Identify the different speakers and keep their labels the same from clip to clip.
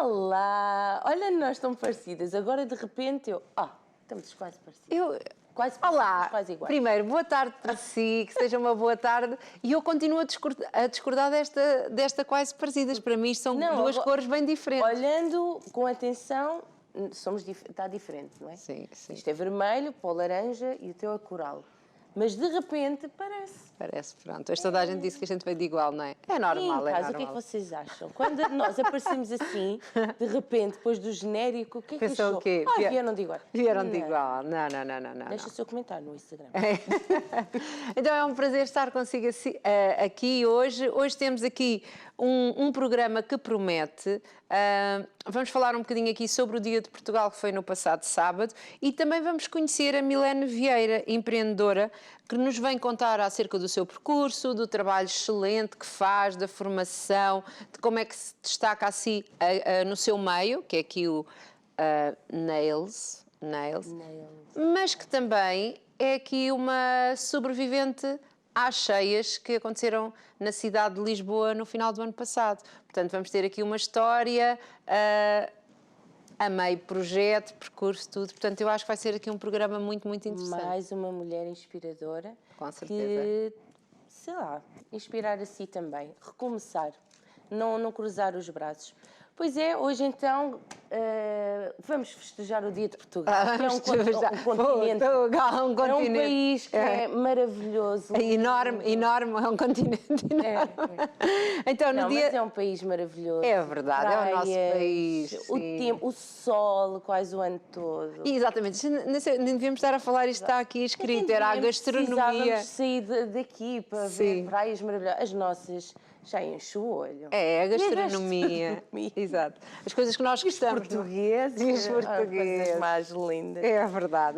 Speaker 1: Olá! Olha, nós tão parecidas. Agora, de repente, estamos quase parecidas. Quase
Speaker 2: Olá!
Speaker 1: Quase iguais.
Speaker 2: Primeiro, boa tarde para si, que seja uma boa tarde. E eu continuo a discordar desta quase parecidas. Para mim, isto são duas cores bem diferentes.
Speaker 1: Olhando com atenção, está diferente, não é?
Speaker 2: Sim, sim.
Speaker 1: Isto é vermelho, para o laranja e o teu é coral. Mas, de repente, parece.
Speaker 2: Parece, pronto. Toda a gente disse que a gente veio de igual, não é? É normal, é normal.
Speaker 1: O que é que vocês acham? Quando nós aparecemos assim, de repente, depois do genérico, o que é que
Speaker 2: Pensou
Speaker 1: achou?
Speaker 2: o quê?
Speaker 1: Vieram de igual.
Speaker 2: Vieram de igual. Não.
Speaker 1: Deixa o seu comentário no Instagram.
Speaker 2: Então é um prazer estar consigo aqui hoje. Hoje temos aqui um programa que promete. Vamos falar um bocadinho aqui sobre o Dia de Portugal, que foi no passado sábado, e também vamos conhecer a Milene Vieira, empreendedora, que nos vem contar acerca do seu percurso, do trabalho excelente que faz, da formação, de como é que se destaca assim no seu meio, que é aqui o Nails, mas que também é aqui uma sobrevivente às cheias que aconteceram na cidade de Lisboa no final do ano passado. Portanto, vamos ter aqui uma história, a meio projeto, percurso, tudo. Portanto, eu acho que vai ser aqui um programa muito, muito interessante.
Speaker 1: Mais uma mulher inspiradora.
Speaker 2: Com certeza.
Speaker 1: Que, sei lá, inspirar a si também. Recomeçar. Não cruzar os braços. Pois é, hoje então vamos festejar o Dia de Portugal, que é um continente. É um país que é maravilhoso.
Speaker 2: É enorme, é um continente enorme.
Speaker 1: Então, mas é um país maravilhoso.
Speaker 2: É verdade, praias, é o nosso país.
Speaker 1: O tempo, o sol quase o ano todo.
Speaker 2: Exatamente, nem devíamos estar a falar, isto está aqui escrito, era a gastronomia.
Speaker 1: Precisávamos sair daqui para ver praias maravilhosas, as nossas. Já enche o olho.
Speaker 2: É, a gastronomia. Exato. As coisas que nós gostamos.
Speaker 1: Os portugueses. Coisas mais lindas.
Speaker 2: É verdade.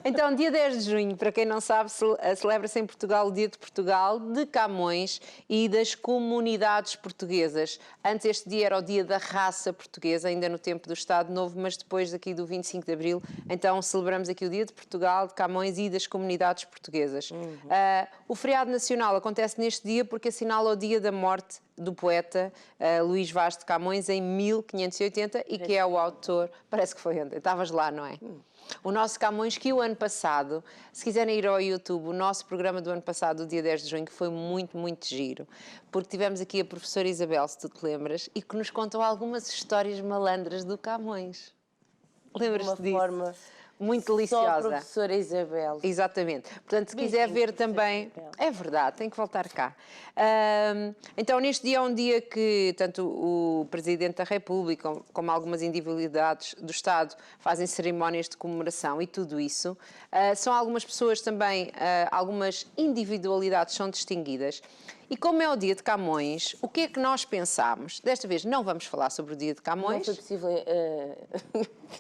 Speaker 2: Então, dia 10 de junho, para quem não sabe, celebra-se em Portugal o Dia de Portugal, de Camões e das comunidades portuguesas. Antes este dia era o Dia da Raça Portuguesa, ainda no tempo do Estado Novo, mas depois aqui do 25 de Abril, então celebramos aqui o Dia de Portugal, de Camões e das comunidades portuguesas. O feriado nacional acontece neste dia porque assinala o dia da morte do poeta Luís Vaz de Camões em 1580 e que é o autor, parece que foi ontem, estavas lá, não é? O nosso Camões, que o ano passado, se quiserem ir ao YouTube, o nosso programa do ano passado, do dia 10 de junho, que foi muito, muito giro, porque tivemos aqui a professora Isabel, se tu te lembras, e que nos contou algumas histórias malandras do Camões. Lembras-te disso?
Speaker 1: Forma
Speaker 2: muito deliciosa.
Speaker 1: Só a professora Isabel.
Speaker 2: Exatamente. Portanto, se quiser ver também... É verdade, tem que voltar cá. Então, neste dia é um dia que tanto o Presidente da República como algumas individualidades do Estado fazem cerimónias de comemoração e tudo isso. São algumas pessoas também, algumas individualidades são distinguidas. E como é o Dia de Camões, o que é que nós pensámos? Desta vez não vamos falar sobre o Dia de Camões.
Speaker 1: Não foi possível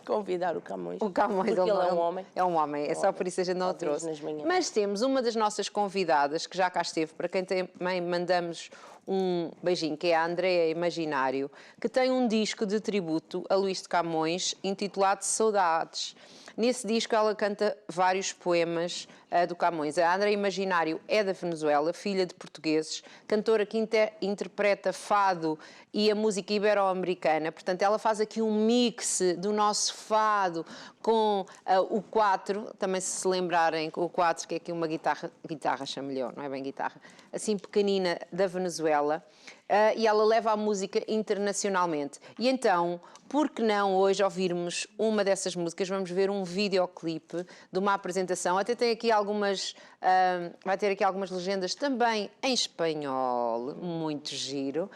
Speaker 1: convidar o Camões.
Speaker 2: O Camões,
Speaker 1: porque ele é um homem.
Speaker 2: É um homem, é só por isso a gente não o trouxe. Mas temos uma das nossas convidadas, que já cá esteve, para quem também mandamos um beijinho, que é a Andréa Imaginário, que tem um disco de tributo a Luís de Camões, intitulado Saudades. Nesse disco ela canta vários poemas do Camões. A Andréa Imaginário é da Venezuela, filha de portugueses, cantora que interpreta fado e a música ibero-americana. Portanto, ela faz aqui um mix do nosso fado com o quatro, também se lembrarem, o quatro, que é aqui uma guitarra chama-lhe, não é bem guitarra, assim pequenina, da Venezuela. E ela leva a música internacionalmente. E então, por que não hoje ouvirmos uma dessas músicas? Vamos ver um videoclipe de uma apresentação. Até tem aqui algumas, vai ter aqui algumas legendas também em espanhol, muito giro.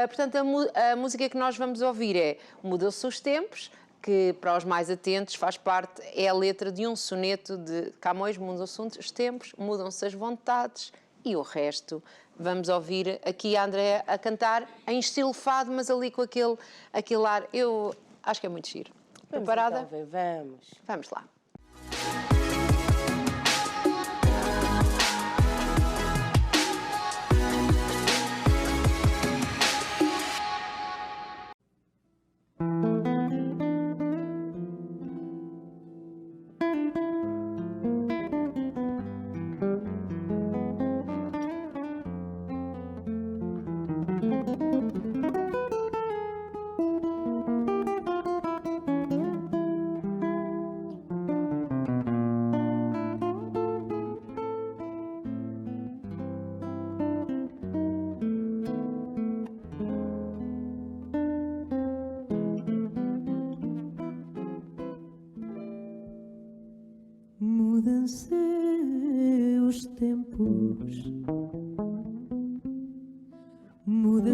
Speaker 2: Portanto, a música que nós vamos ouvir é Mudam-se os Tempos, que para os mais atentos faz parte, é a letra de um soneto de Camões. Mudam-se os tempos, mudam-se as vontades e o resto. Vamos ouvir aqui a Andréa a cantar em estilo fado, mas ali com aquele ar. Eu acho que é muito giro. Preparada?
Speaker 1: Então, vamos.
Speaker 2: Vamos lá.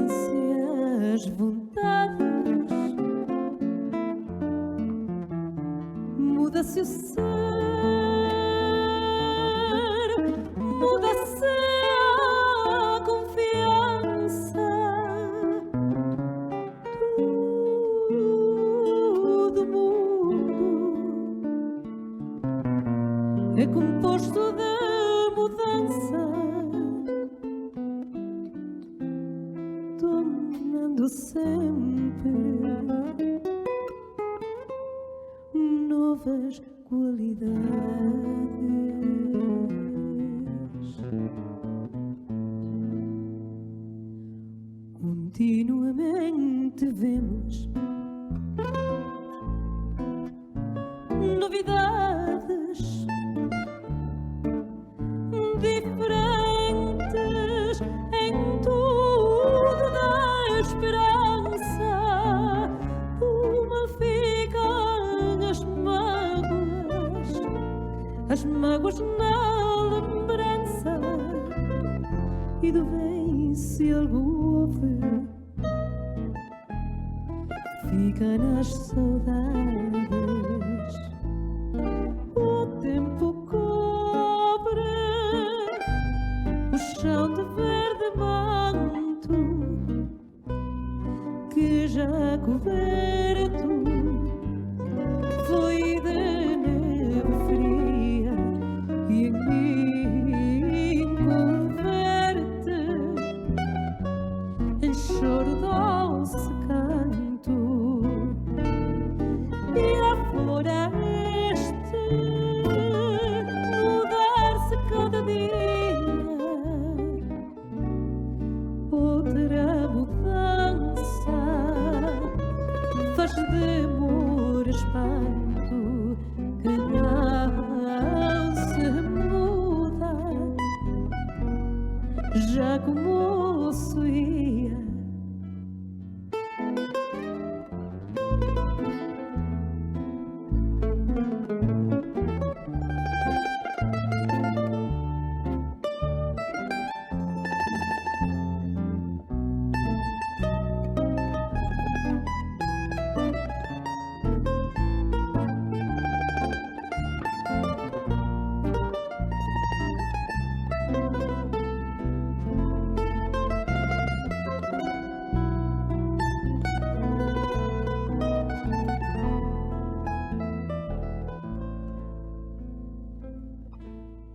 Speaker 3: ânsias, vontades, muda-se o ser, muda-se a confiança. Todo mundo é composto de mudança, tornando sempre novas qualidades. Continuamente vemos novidades diferentes em tudo da esperança. Do mal ficam as mágoas na lembrança, e do bem se algo houve, fica nas saudades. O tempo cobre o chão de verde manto, que já coberto foi de neve fria, e em mim converte em choro doce canto. E a floresta mudar-se cada dia, outra mudança faz demor espanto, que não se muda, já como se ia.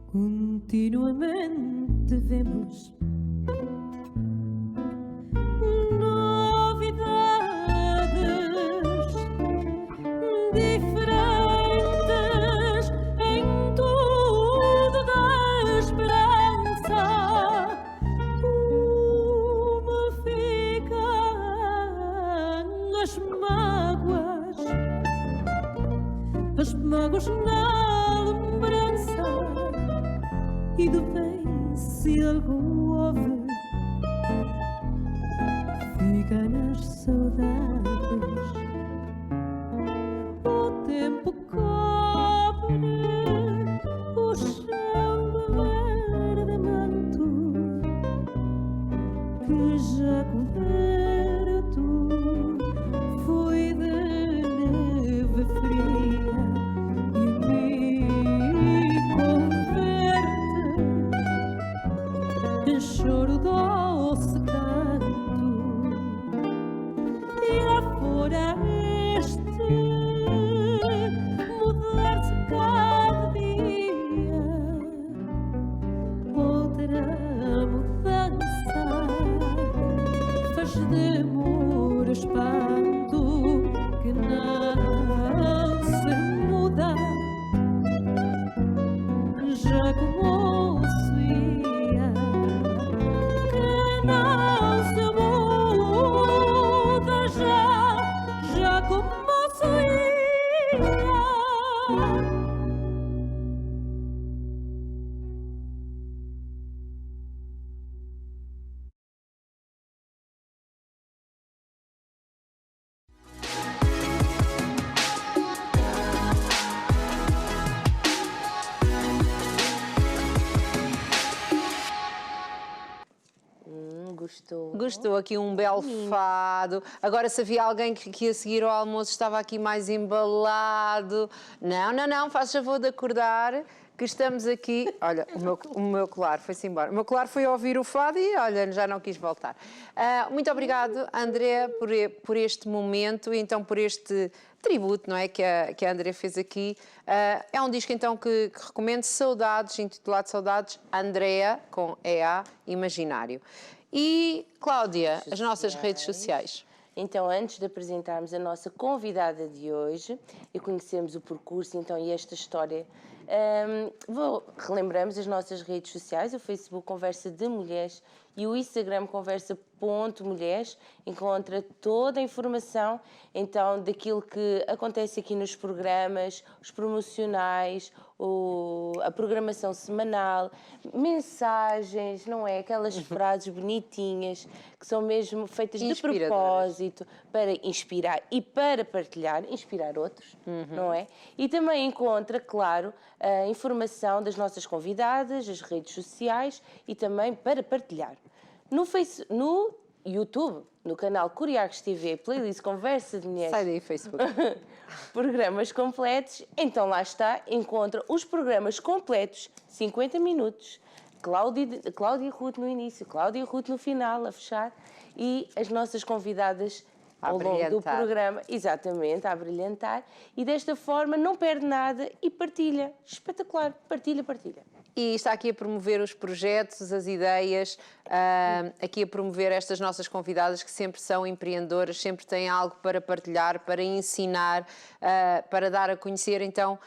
Speaker 3: Continuamente vemos novidades diferentes em tudo da esperança. Uma ficam as mágoas na lembrança, e do bem se algo houve, fica nas saudades. O tempo cobre o chão de verde manto, que já coberto foi de neve fria, e me converte em choro doce canto. E a floresta mudar-se cada dia, outra mudança faz demor espanto, que não se muda, já como se ia. Que não se muda, já como se ia.
Speaker 1: Gostou?
Speaker 2: Gostou aqui um belo fado. Agora, se havia alguém que ia seguir ao almoço, estava aqui mais embalado. Não, faz favor de acordar, que estamos aqui. Olha, o meu colar foi-se embora. O meu colar foi ouvir o fado e, olha, já não quis voltar. Muito obrigado, Andrea, por este momento e então por este tributo, não é, que a Andrea fez aqui. É um disco, então, que recomendo, Saudades, intitulado Saudades, Andrea, com EA, Imaginário. E, Cláudia, as nossas redes sociais.
Speaker 1: Então, antes de apresentarmos a nossa convidada de hoje e conhecermos o percurso então, e esta história, relembramos as nossas redes sociais, o Facebook Conversa de Mulheres e o Instagram Conversa.mulheres. Encontra toda a informação então daquilo que acontece aqui nos programas, os promocionais, a programação semanal, mensagens, não é? Aquelas frases bonitinhas que são mesmo feitas de propósito para inspirar e para partilhar, inspirar outros, não é? E também encontra, claro, a informação das nossas convidadas, as redes sociais e também para partilhar. No YouTube, no canal Curiacos TV, playlist Conversa de Mulheres.
Speaker 2: Sai daí, Facebook.
Speaker 1: Programas completos, então lá está, encontra os programas completos, 50 minutos, Cláudia Ruth no início, Cláudia Ruth no final, a fechar, e as nossas convidadas ao longo do programa, exatamente, a brilhantar, e desta forma não perde nada e partilha. Espetacular, partilha.
Speaker 2: E está aqui a promover os projetos, as ideias, aqui a promover estas nossas convidadas que sempre são empreendedoras, sempre têm algo para partilhar, para ensinar, para dar a conhecer. Então,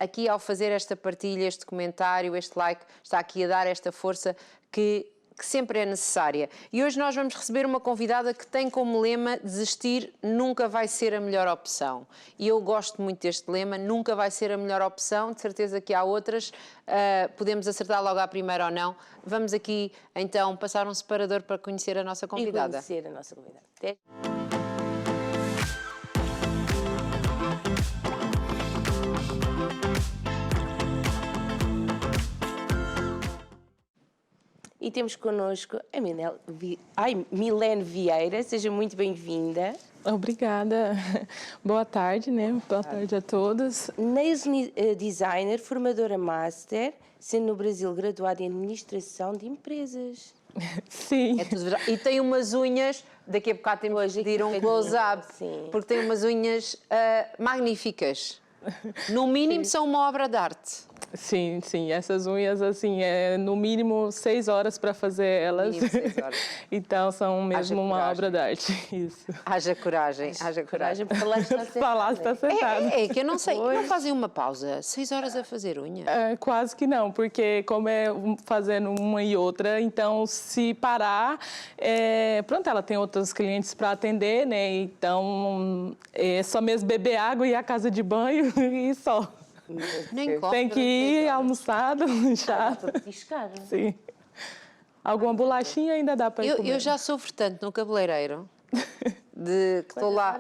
Speaker 2: aqui ao fazer esta partilha, este comentário, este like, está aqui a dar esta força que sempre é necessária. E hoje nós vamos receber uma convidada que tem como lema: desistir nunca vai ser a melhor opção. E eu gosto muito deste lema, nunca vai ser a melhor opção, de certeza que há outras, podemos acertar logo à primeira ou não. Vamos aqui então passar um separador para conhecer a nossa convidada.
Speaker 1: E conhecer a nossa convidada. Até... E temos connosco a Milene Vieira. Seja muito bem-vinda.
Speaker 4: Obrigada. Boa tarde, né? Boa tarde a todos.
Speaker 1: Nails designer, formadora master, sendo no Brasil graduada em administração de empresas.
Speaker 4: Sim.
Speaker 2: É tudo verdade. E tem umas unhas, daqui a bocado temos que pedir um close-up, porque tem umas unhas magníficas. No mínimo são uma obra de arte.
Speaker 4: Sim. Essas unhas, assim, é no mínimo 6 horas para fazer elas.
Speaker 2: Mínimo 6 horas.
Speaker 4: Então, são mesmo uma obra de arte. Isso.
Speaker 2: Haja coragem.
Speaker 1: Para lá está sentada.
Speaker 4: Para lá está sentada.
Speaker 2: É que eu não sei, não fazem uma pausa? 6 horas a fazer unha?
Speaker 4: Quase que não, porque como é fazendo uma e outra, então se parar, pronto, ela tem outros clientes para atender, né? Então, é só mesmo beber água e ir à casa de banho e só.
Speaker 2: Nem
Speaker 4: tem que ir almoçado, já.
Speaker 1: Para petiscar.
Speaker 4: Sim. Alguma bolachinha ainda dá para ir comer.
Speaker 2: Eu já sofro tanto no cabeleireiro de que estou lá.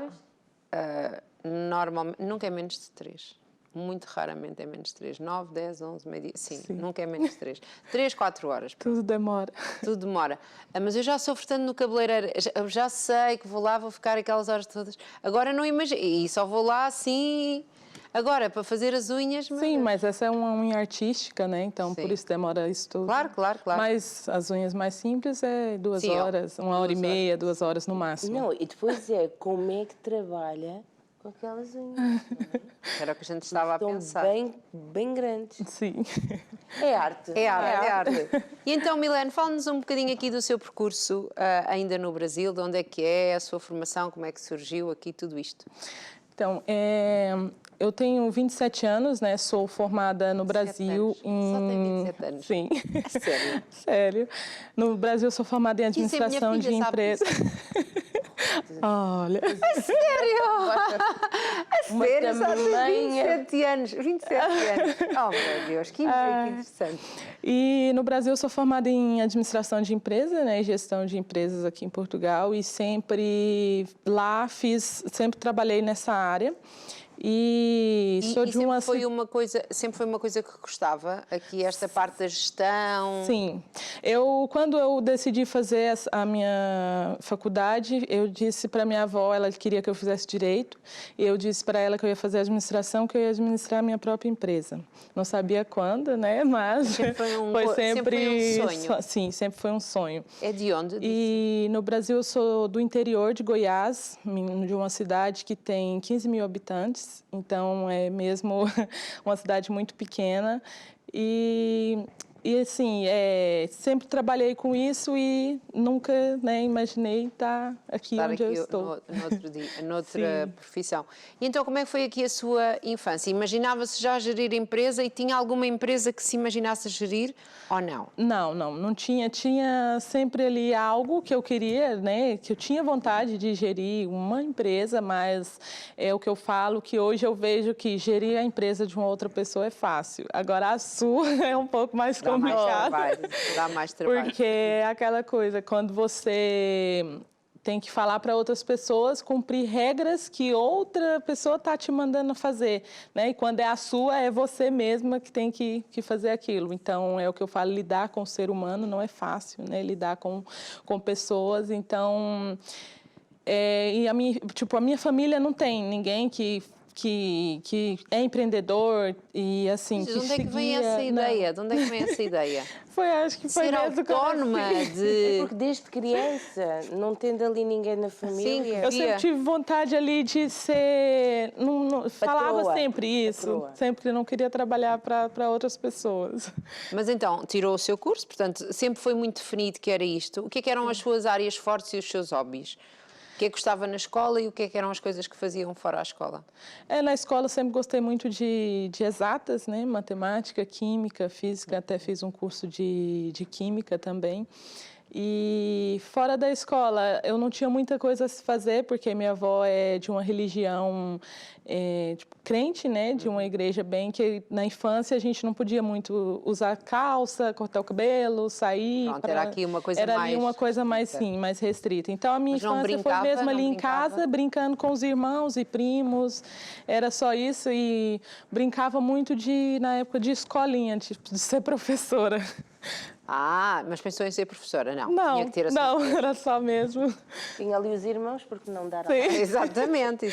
Speaker 2: Normalmente, nunca é menos de 3. Muito raramente é menos de 3. 9, 10, 11, meio-dia. Sim, nunca é menos de 3. 3, 4 horas.
Speaker 4: Tudo demora.
Speaker 2: Tudo demora. Mas eu já sofro tanto no cabeleireiro. Eu já sei que vou lá, vou ficar aquelas horas todas. Agora não imagino. E só vou lá assim. Agora, para fazer as unhas...
Speaker 4: Sim, mas essa é uma unha artística, né? Então, por isso demora isso tudo.
Speaker 2: Claro.
Speaker 4: Mas as unhas mais simples é 2 horas, 1 hora e meia, 2 horas no máximo.
Speaker 1: Não, e depois como é que trabalha com aquelas unhas, não é?
Speaker 2: Era o que a gente estava a pensar.
Speaker 1: Estão bem grandes.
Speaker 4: Sim.
Speaker 1: É arte.
Speaker 2: É arte. E então, Milene, fala-nos um bocadinho aqui do seu percurso ainda no Brasil, de onde é que é, a sua formação, como é que surgiu aqui, tudo isto.
Speaker 4: Então, eu tenho 27 anos, né? Sou formada no Brasil em...
Speaker 2: Só tem 27 anos?
Speaker 4: Sim.
Speaker 2: É sério?
Speaker 4: Sério. No Brasil, sou formada em administração de empresas. Olha.
Speaker 2: A sério? A sério? Só tem 27 anos. 27 anos. Oh, meu Deus, que interessante.
Speaker 4: E no Brasil, sou formada em administração de empresas, né? Gestão de empresas aqui em Portugal. E sempre trabalhei nessa área. E sou de
Speaker 2: sempre
Speaker 4: uma...
Speaker 2: foi uma coisa que gostava, aqui esta parte da gestão?
Speaker 4: Sim. Quando eu decidi fazer a minha faculdade, eu disse para minha avó, ela queria que eu fizesse direito, e eu disse para ela que eu ia fazer administração, que eu ia administrar a minha própria empresa. Não sabia quando, né? Mas
Speaker 2: sempre foi um sonho.
Speaker 4: Sim, sempre foi um sonho.
Speaker 2: É de onde?
Speaker 4: E no Brasil eu sou do interior de Goiás, de uma cidade que tem 15 mil habitantes, então é mesmo uma cidade muito pequena. E assim, sempre trabalhei com isso e nunca, né, imaginei estar aqui onde eu estou.
Speaker 2: Noutra profissão. E então, como é que foi aqui a sua infância? Imaginava-se já gerir empresa e tinha alguma empresa que se imaginasse gerir ou não?
Speaker 4: Não tinha. Tinha sempre ali algo que eu queria, né, que eu tinha vontade de gerir uma empresa, mas é o que eu falo, que hoje eu vejo que gerir a empresa de uma outra pessoa é fácil. Agora, a sua é um pouco mais complicado.
Speaker 2: Dá mais trabalho.
Speaker 4: Porque é aquela coisa, quando você tem que falar para outras pessoas, cumprir regras que outra pessoa está te mandando fazer, né? E quando é a sua, é você mesma que tem que fazer aquilo. Então, é o que eu falo, lidar com o ser humano não é fácil, né? Lidar com pessoas, então... e a minha família não tem ninguém que é empreendedor e assim...
Speaker 2: Mas de onde é que vem essa ideia? De onde é que vem essa ideia?
Speaker 4: Acho que foi
Speaker 2: ser autónoma de...
Speaker 1: É porque desde criança, não tendo ali ninguém na família...
Speaker 2: Sim,
Speaker 4: eu sempre tive vontade ali de ser... falava sempre isso.
Speaker 1: Patroa.
Speaker 4: Sempre não queria trabalhar para outras pessoas.
Speaker 2: Mas então, tirou o seu curso, portanto, sempre foi muito definido que era isto. O que é que eram as suas áreas fortes e os seus hobbies? O que é que gostava na escola e o que é que eram as coisas que faziam fora a escola?
Speaker 4: Na escola eu sempre gostei muito de exatas, né? Matemática, química, física, até fiz um curso de química também. E fora da escola, eu não tinha muita coisa a se fazer, porque minha avó é de uma religião crente, né? De uma igreja bem que na infância a gente não podia muito usar calça, cortar o cabelo, sair.
Speaker 2: Pronto, era aqui uma coisa mais...
Speaker 4: Era ali uma coisa mais, sim, mais restrita. Então a minha infância foi mesmo ali em casa, brincando com os irmãos e primos. Era só isso e brincava muito na época de escolinha, de ser professora.
Speaker 2: Mas pensou em ser professora? Não,
Speaker 4: não,
Speaker 2: tinha que ter
Speaker 4: era só mesmo.
Speaker 1: Tinha ali os irmãos, porque não dar
Speaker 4: Sim.
Speaker 2: Exatamente.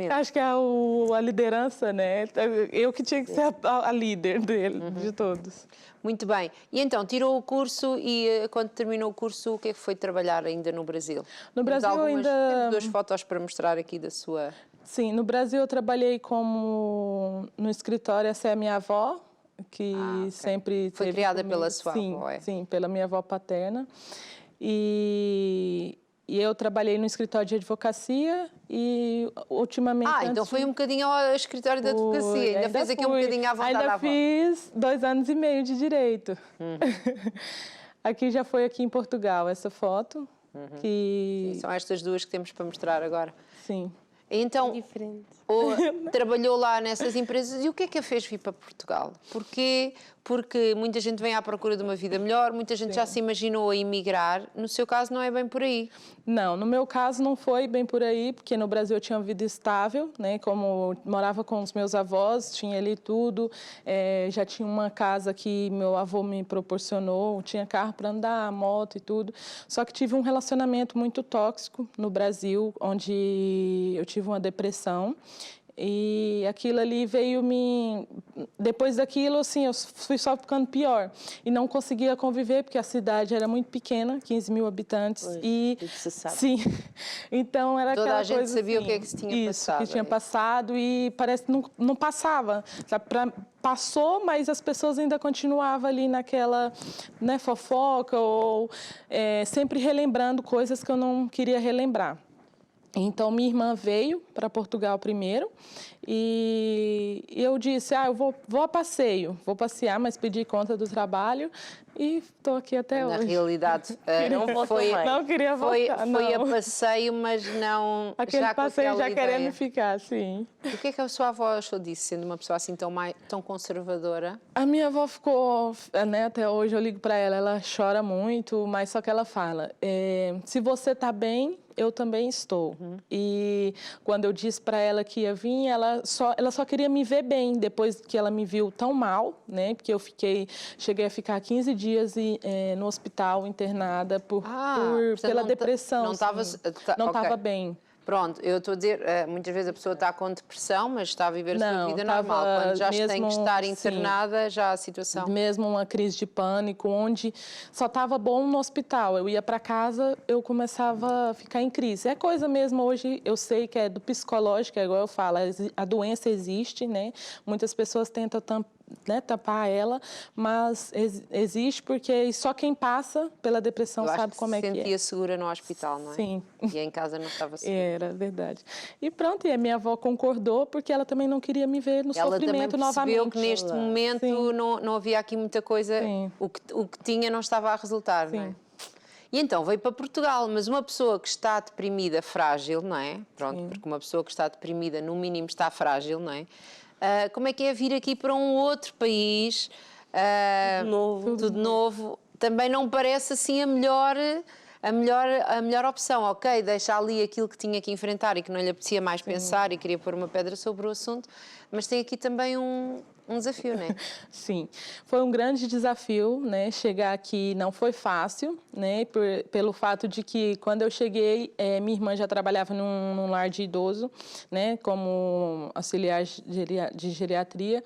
Speaker 4: Acho que é a liderança, né? Eu que tinha que ser a líder dele, de todos.
Speaker 2: Muito bem. E então, tirou o curso e quando terminou o curso, o que é que foi trabalhar ainda no Brasil?
Speaker 4: No Brasil
Speaker 2: temos 2 fotos para mostrar aqui da sua...
Speaker 4: Sim, no Brasil eu trabalhei no escritório, essa é a minha avó, que sempre
Speaker 2: foi criada pela sua avó,
Speaker 4: Sim, pela minha avó paterna. E eu trabalhei no escritório de advocacia e ultimamente...
Speaker 2: então foi um bocadinho ao escritório de advocacia, ainda fez aqui um bocadinho à vontade da avó.
Speaker 4: Ainda fiz 2 anos e meio de direito. Aqui já foi aqui em Portugal, essa foto.
Speaker 2: Sim, são estas duas que temos para mostrar agora.
Speaker 4: Sim.
Speaker 2: Então,
Speaker 1: diferente.
Speaker 2: Trabalhou lá nessas empresas e o que é que a fez vir para Portugal? Porquê? Porque muita gente vem à procura de uma vida melhor, muita gente já se imaginou a emigrar. No seu caso, não é bem por aí?
Speaker 4: Não, no meu caso não foi bem por aí, porque no Brasil eu tinha uma vida estável, né? Como morava com os meus avós, tinha ali tudo, já tinha uma casa que meu avô me proporcionou, tinha carro para andar, moto e tudo. Só que tive um relacionamento muito tóxico no Brasil, onde eu tive uma depressão. E aquilo ali veio Depois daquilo, assim, eu fui só ficando pior. E não conseguia conviver, porque a cidade era muito pequena, 15 mil habitantes.
Speaker 1: Pois,
Speaker 4: e
Speaker 1: se sabe.
Speaker 4: sim, então era
Speaker 2: Toda
Speaker 4: aquela
Speaker 2: a gente
Speaker 4: coisa,
Speaker 2: sabia
Speaker 4: assim,
Speaker 2: o que é que se tinha passado.
Speaker 4: Isso, que tinha passado e parece que não passava. Passou, mas as pessoas ainda continuavam ali naquela, né, fofoca ou sempre relembrando coisas que eu não queria relembrar. Então, minha irmã veio para Portugal primeiro e eu disse, eu vou a passeio, vou passear, mas pedi conta do trabalho. e estou aqui até
Speaker 2: Na
Speaker 4: hoje.
Speaker 2: realidade,
Speaker 1: Não voltou
Speaker 2: foi,
Speaker 1: mais.
Speaker 4: Não queria voltar,
Speaker 2: foi a
Speaker 4: não.
Speaker 2: passeio, mas não
Speaker 4: Aquele
Speaker 2: já com
Speaker 4: passeio
Speaker 2: aquela
Speaker 4: já
Speaker 2: ideia.
Speaker 4: querendo ficar, sim.
Speaker 2: O que é que a sua avó achou disso, sendo uma pessoa assim tão conservadora?
Speaker 4: A minha avó ficou, né, até hoje eu ligo para ela chora muito, mas só que ela fala, se você está bem, eu também estou. E quando eu disse para ela que ia vir, ela só queria me ver bem, depois que ela me viu tão mal, né, porque eu cheguei a ficar 15 dias no hospital internada pela depressão.
Speaker 2: Não estava
Speaker 4: não estava bem.
Speaker 2: Pronto, eu estou a dizer, muitas vezes a pessoa está com depressão, mas está a viver a sua vida normal. Quando já tem que estar internada, já a situação...
Speaker 4: Mesmo uma crise de pânico, onde só estava bom no hospital. Eu ia para casa, eu começava a ficar em crise. É coisa mesmo, hoje eu sei que é do psicológico, é igual eu falo, a doença existe, né? Muitas pessoas tentam tapar ela, mas existe porque só quem passa pela depressão sabe como é que é.
Speaker 2: Eu sentia segura no hospital, não é?
Speaker 4: Sim.
Speaker 2: E em casa não estava segura.
Speaker 4: Era verdade. E pronto, e a minha avó concordou porque ela também não queria me ver no sofrimento novamente.
Speaker 2: Ela também percebeu que neste momento não havia aqui muita coisa, o que tinha não estava a resultar, não é? E então veio para Portugal, mas uma pessoa que está deprimida, frágil, não é? Pronto, porque uma pessoa que está deprimida, no mínimo, está frágil, não é? Como é que é vir aqui para um outro país, tudo novo? Também não parece assim a melhor opção. Ok, deixa ali aquilo que tinha que enfrentar e que não lhe apetecia mais pensar e queria pôr uma pedra sobre o assunto, mas tem aqui também um desafio, não é?
Speaker 4: Sim, foi um grande desafio, né? Chegar aqui não foi fácil, né? Pelo fato de que quando eu cheguei, minha irmã já trabalhava num lar de idoso, né? Como auxiliar de geriatria.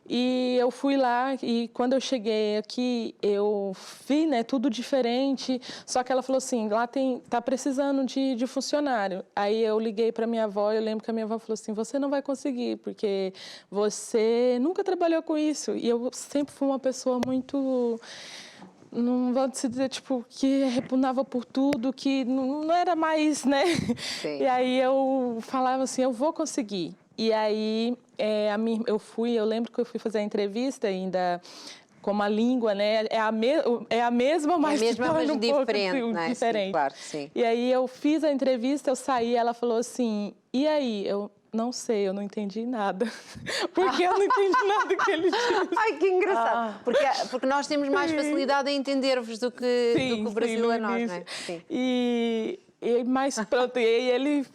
Speaker 4: E eu fui lá e quando eu cheguei aqui, eu vi, né, tudo diferente, só que ela falou assim, lá tá precisando de funcionário. Aí eu liguei para minha avó, eu lembro que a minha avó falou assim, você não vai conseguir, porque você nunca trabalhou com isso. E eu sempre fui uma pessoa muito... Não vou se dizer, tipo, que repugnava por tudo, que não era mais, né? Sim. E aí eu falava assim, eu vou conseguir. E aí eu lembro que eu fui fazer a entrevista ainda como a língua, né? É a mesma, mas
Speaker 2: mas diferente,
Speaker 4: pouco,
Speaker 2: né?
Speaker 4: diferente.
Speaker 2: Sim, claro, sim.
Speaker 4: E aí eu fiz a entrevista, eu saí, ela falou assim, e aí? Eu não sei, eu não entendi nada. Porque eu não entendi nada que ele disse.
Speaker 2: Ai, que engraçado. Porque nós temos mais facilidade em entender-vos do que o Brasil a nós, não é? Sim.
Speaker 4: Mas pronto,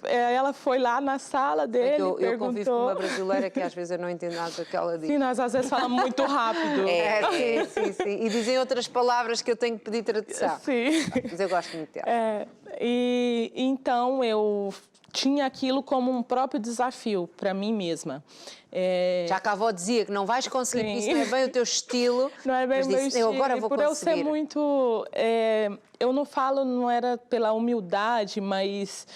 Speaker 4: ela foi lá na sala dele,
Speaker 2: eu convivo com uma brasileira que às vezes eu não entendo nada do que ela diz.
Speaker 4: Sim, nós às vezes falamos muito rápido.
Speaker 2: Sim. E dizem outras palavras que eu tenho que pedir tradução.
Speaker 4: Sim.
Speaker 2: Mas eu gosto muito dela.
Speaker 4: E então eu tinha aquilo como um próprio desafio para mim mesma.
Speaker 2: Já que a avó dizia que não vais conseguir, que isso não é bem o teu estilo,
Speaker 4: não é bem
Speaker 2: mas disse,
Speaker 4: estilo.
Speaker 2: eu agora vou
Speaker 4: por
Speaker 2: conseguir.
Speaker 4: Eu ser muito... eu não falo, não era pela humildade, mas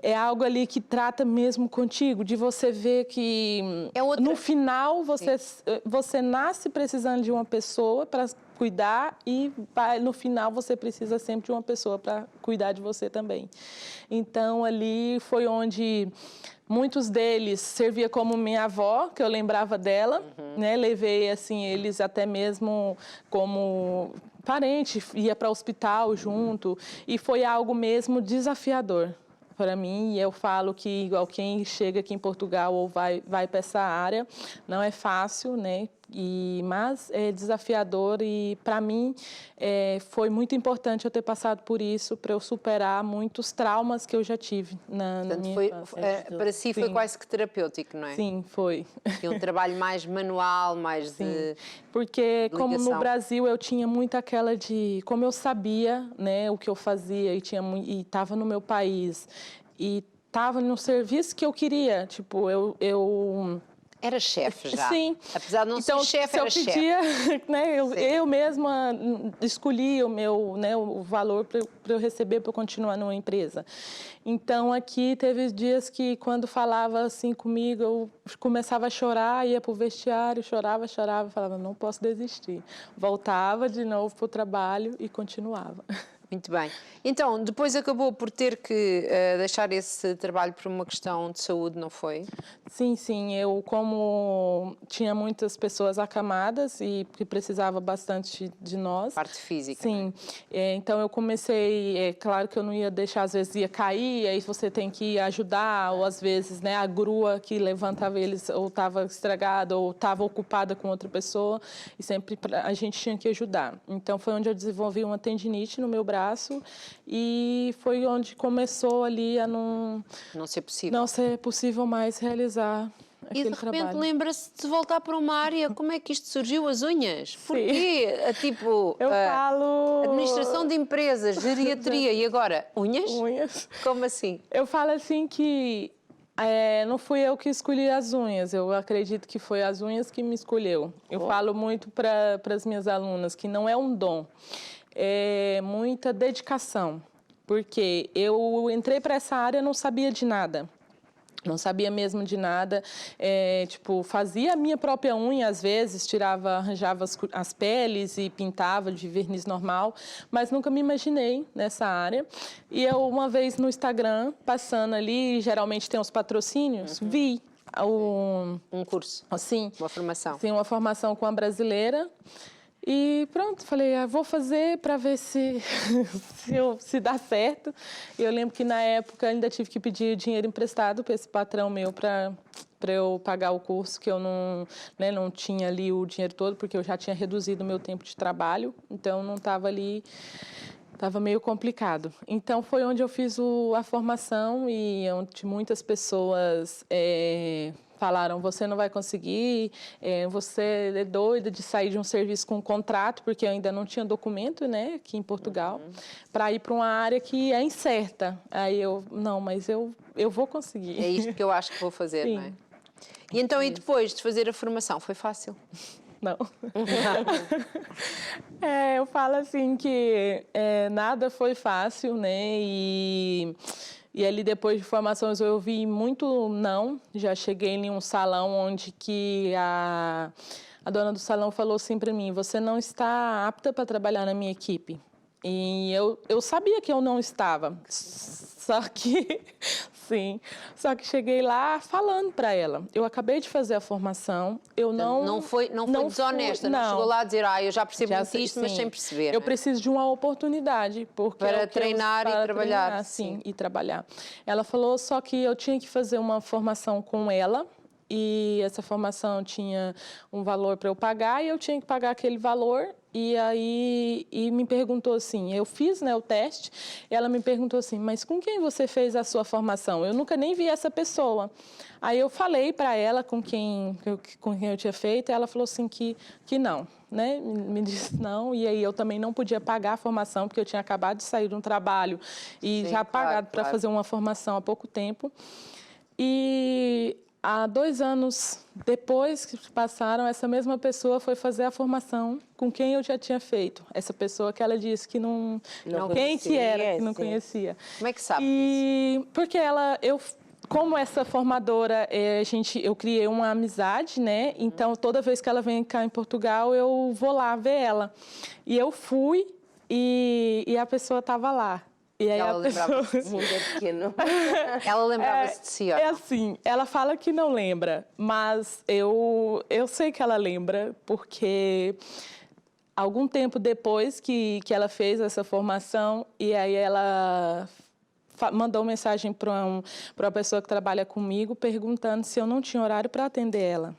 Speaker 4: é algo ali que trata mesmo contigo, de você ver que no final você nasce precisando de uma pessoa para cuidar e no final você precisa sempre de uma pessoa para cuidar de você também. Então ali foi onde muitos deles servia como minha avó, que eu lembrava dela, né? Levei assim eles até mesmo como parente, ia para o hospital junto e foi algo mesmo desafiador para mim, e eu falo que igual quem chega aqui em Portugal ou vai para essa área, não é fácil, né? Mas é desafiador e para mim foi muito importante eu ter passado por isso para eu superar muitos traumas que eu já tive na minha infância.
Speaker 2: Para si foi quase que terapêutico, não é?
Speaker 4: Sim, foi.
Speaker 2: E um trabalho mais manual, mais de
Speaker 4: porque como no Brasil eu tinha muito aquela de como eu sabia, né, o que eu fazia e estava no meu país e estava no serviço que eu queria, tipo eu
Speaker 2: era chefe já.
Speaker 4: Sim.
Speaker 2: Apesar de não ser chefe, era chefe.
Speaker 4: Pedia, né, eu mesma escolhi o valor para eu receber para eu continuar numa empresa. Então, aqui teve dias que, quando falava assim comigo, eu começava a chorar, ia para o vestiário, chorava, falava, não posso desistir. Voltava de novo para o trabalho e continuava.
Speaker 2: Muito bem. Então, depois acabou por ter que deixar esse trabalho por uma questão de saúde, não foi?
Speaker 4: Sim, sim. Eu, como tinha muitas pessoas acamadas e que precisava bastante de nós.
Speaker 2: Parte física.
Speaker 4: Sim. Então, eu comecei... É claro que eu não ia deixar, às vezes ia cair, aí você tem que ajudar, ou às vezes, né, a grua que levantava eles ou estava estragada ou estava ocupada com outra pessoa, e sempre a gente tinha que ajudar. Então, foi onde eu desenvolvi uma tendinite no meu braço, e foi onde começou ali a não ser possível mais realizar
Speaker 2: e
Speaker 4: aquele
Speaker 2: de repente
Speaker 4: trabalho.
Speaker 2: lembra-se de voltar para uma área. Como é que isto surgiu? As unhas? Porquê? Tipo,
Speaker 4: eu falo...
Speaker 2: administração de empresas, geriatria e agora unhas?
Speaker 4: Unhas.
Speaker 2: Como assim?
Speaker 4: Eu falo assim que não fui eu que escolhi as unhas, eu acredito que foi as unhas que me escolheu. Eu falo muito para as minhas alunas que não é um dom, é muita dedicação, porque eu entrei para essa área e não sabia de nada. Não sabia mesmo de nada, tipo, fazia a minha própria unha, às vezes, arranjava as peles e pintava de verniz normal, mas nunca me imaginei nessa área. E eu, uma vez no Instagram, passando ali, geralmente tem os patrocínios, vi
Speaker 2: um curso,
Speaker 4: assim,
Speaker 2: uma formação.
Speaker 4: Sim, uma formação com a brasileira. E pronto, falei, vou fazer para ver se se dá certo. E eu lembro que na época ainda tive que pedir dinheiro emprestado para esse patrão meu para eu pagar o curso, que eu não tinha ali o dinheiro todo, porque eu já tinha reduzido o meu tempo de trabalho, então não estava ali, estava meio complicado. Então foi onde eu fiz a formação e onde muitas pessoas... falaram, você não vai conseguir, você é doida de sair de um serviço com um contrato, porque eu ainda não tinha documento, né, aqui em Portugal, para ir para uma área que é incerta. Aí mas eu vou conseguir.
Speaker 2: É isto que eu acho que vou fazer,
Speaker 4: Sim.
Speaker 2: não é? E então, e depois de fazer a formação, foi fácil?
Speaker 4: Não. Eu falo assim que nada foi fácil, né, E ali, depois de formações, eu ouvi muito não. Já cheguei em um salão onde que a dona do salão falou assim para mim, você não está apta para trabalhar na minha equipe. E eu sabia que eu não estava, só que cheguei lá falando para ela. Eu acabei de fazer a formação, eu
Speaker 2: não foi desonesta, não chegou lá a dizer, eu já percebo muito isto, mas sem perceber.
Speaker 4: Eu preciso de uma oportunidade
Speaker 2: para treinar e trabalhar.
Speaker 4: Sim, e trabalhar. Ela falou só que eu tinha que fazer uma formação com ela, e essa formação tinha um valor para eu pagar, e eu tinha que pagar aquele valor. E aí me perguntou assim, eu fiz, né, o teste, e ela me perguntou assim, mas com quem você fez a sua formação? Eu nunca nem vi essa pessoa. Aí eu falei para ela com quem eu tinha feito, e ela falou assim que não, né? Me disse não, e aí eu também não podia pagar a formação, porque eu tinha acabado de sair de um trabalho e já pagado para fazer uma formação há pouco tempo. E há 2 anos depois que passaram, essa mesma pessoa foi fazer a formação com quem eu já tinha feito. Essa pessoa que ela disse que não quem que era, que não conhecia.
Speaker 2: Como é que sabe
Speaker 4: disso? Porque como essa formadora, eu criei uma amizade, né? Então, toda vez que ela vem cá em Portugal, eu vou lá ver ela. E eu fui e a pessoa estava lá. E aí
Speaker 2: ela lembrava-se de si.
Speaker 1: pequeno.
Speaker 2: Ela lembrava-se de si,
Speaker 4: É assim, ela fala que não lembra, mas eu sei que ela lembra, porque algum tempo depois que ela fez essa formação, e aí ela mandou mensagem para uma pessoa que trabalha comigo, perguntando se eu não tinha horário para atender ela.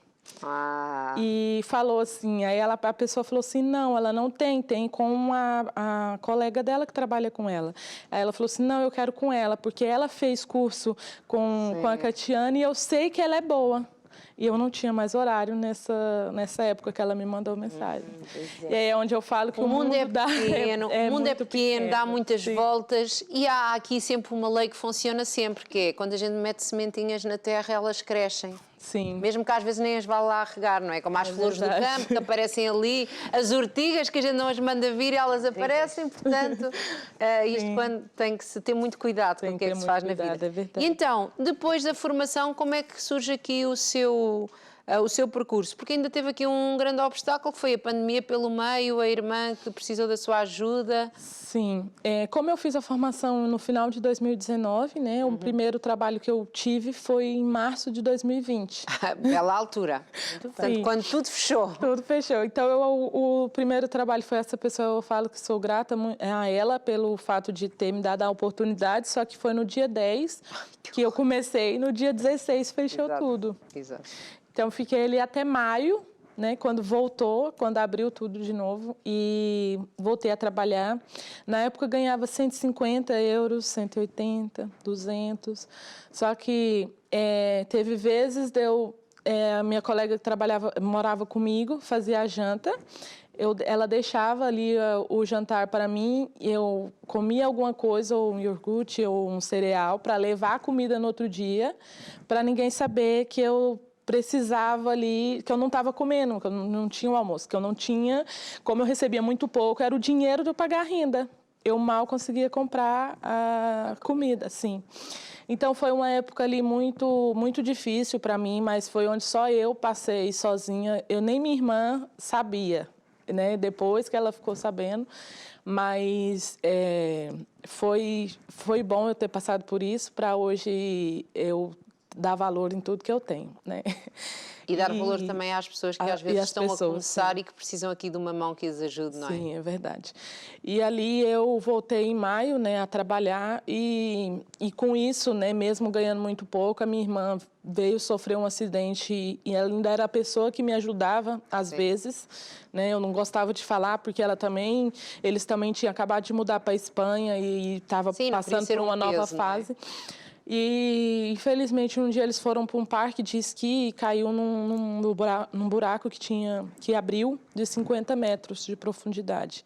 Speaker 4: E falou assim, aí a pessoa falou assim, não, ela não tem com a colega dela que trabalha com ela. Aí ela falou assim, não, eu quero com ela, porque ela fez curso com a Catiane e eu sei que ela é boa. E eu não tinha mais horário nessa época que ela me mandou mensagem. E aí é onde eu falo que o mundo
Speaker 2: é pequeno, o mundo é pequeno, dá muitas voltas, e há aqui sempre uma lei que funciona sempre, que é quando a gente mete sementinhas na terra, elas crescem.
Speaker 4: Sim.
Speaker 2: Mesmo que às vezes nem as vá lá regar, não é? Como as flores do campo que aparecem ali, as ortigas que a gente não as manda vir, elas aparecem, portanto, isto quando tem que se ter muito cuidado com o que é que se faz na vida.
Speaker 4: É verdade.
Speaker 2: E então, depois da formação, como é que surge aqui o seu o seu percurso, porque ainda teve aqui um grande obstáculo, que foi a pandemia pelo meio, a irmã que precisou da sua ajuda.
Speaker 4: Sim, como eu fiz a formação no final de 2019, né, o primeiro trabalho que eu tive foi em março de 2020.
Speaker 2: Bela altura. Portanto, quando tudo fechou.
Speaker 4: Tudo fechou. Então, o primeiro trabalho foi essa pessoa, eu falo que sou grata a ela pelo fato de ter me dado a oportunidade, só que foi no dia 10 que eu comecei, no dia 16 fechou tudo.
Speaker 2: Exato.
Speaker 4: Então, fiquei ali até maio, né, quando voltou, quando abriu tudo de novo e voltei a trabalhar. Na época, eu ganhava 150 euros, 180, 200. Só que teve vezes a minha colega que morava comigo, fazia a janta. Ela deixava ali o jantar para mim, eu comia alguma coisa, ou um iogurte, ou um cereal, para levar a comida no outro dia, para ninguém saber que eu precisava ali, que eu não estava comendo, que eu não tinha o almoço, que eu não tinha, como eu recebia muito pouco, era o dinheiro de eu pagar a renda. Eu mal conseguia comprar a comida, assim. Então, foi uma época ali muito, muito difícil para mim, mas foi onde só eu passei sozinha. Eu nem minha irmã sabia, né? Depois que ela ficou sabendo. Mas foi bom eu ter passado por isso para hoje eu dar valor em tudo que eu tenho, né?
Speaker 2: E dar valor também às pessoas que às vezes estão a começar,
Speaker 4: sim.
Speaker 2: E que precisam aqui de uma mão que as ajude, não é?
Speaker 4: Sim, é verdade. E ali eu voltei em maio, né, a trabalhar e com isso, né, mesmo ganhando muito pouco, a minha irmã veio sofrer um acidente e ela ainda era a pessoa que me ajudava às vezes, né? Eu não gostava de falar porque eles também tinham acabado de mudar para a Espanha e estava passando por uma nova fase. E, infelizmente, um dia eles foram para um parque de esqui e caiu num buraco que abriu de 50 metros de profundidade.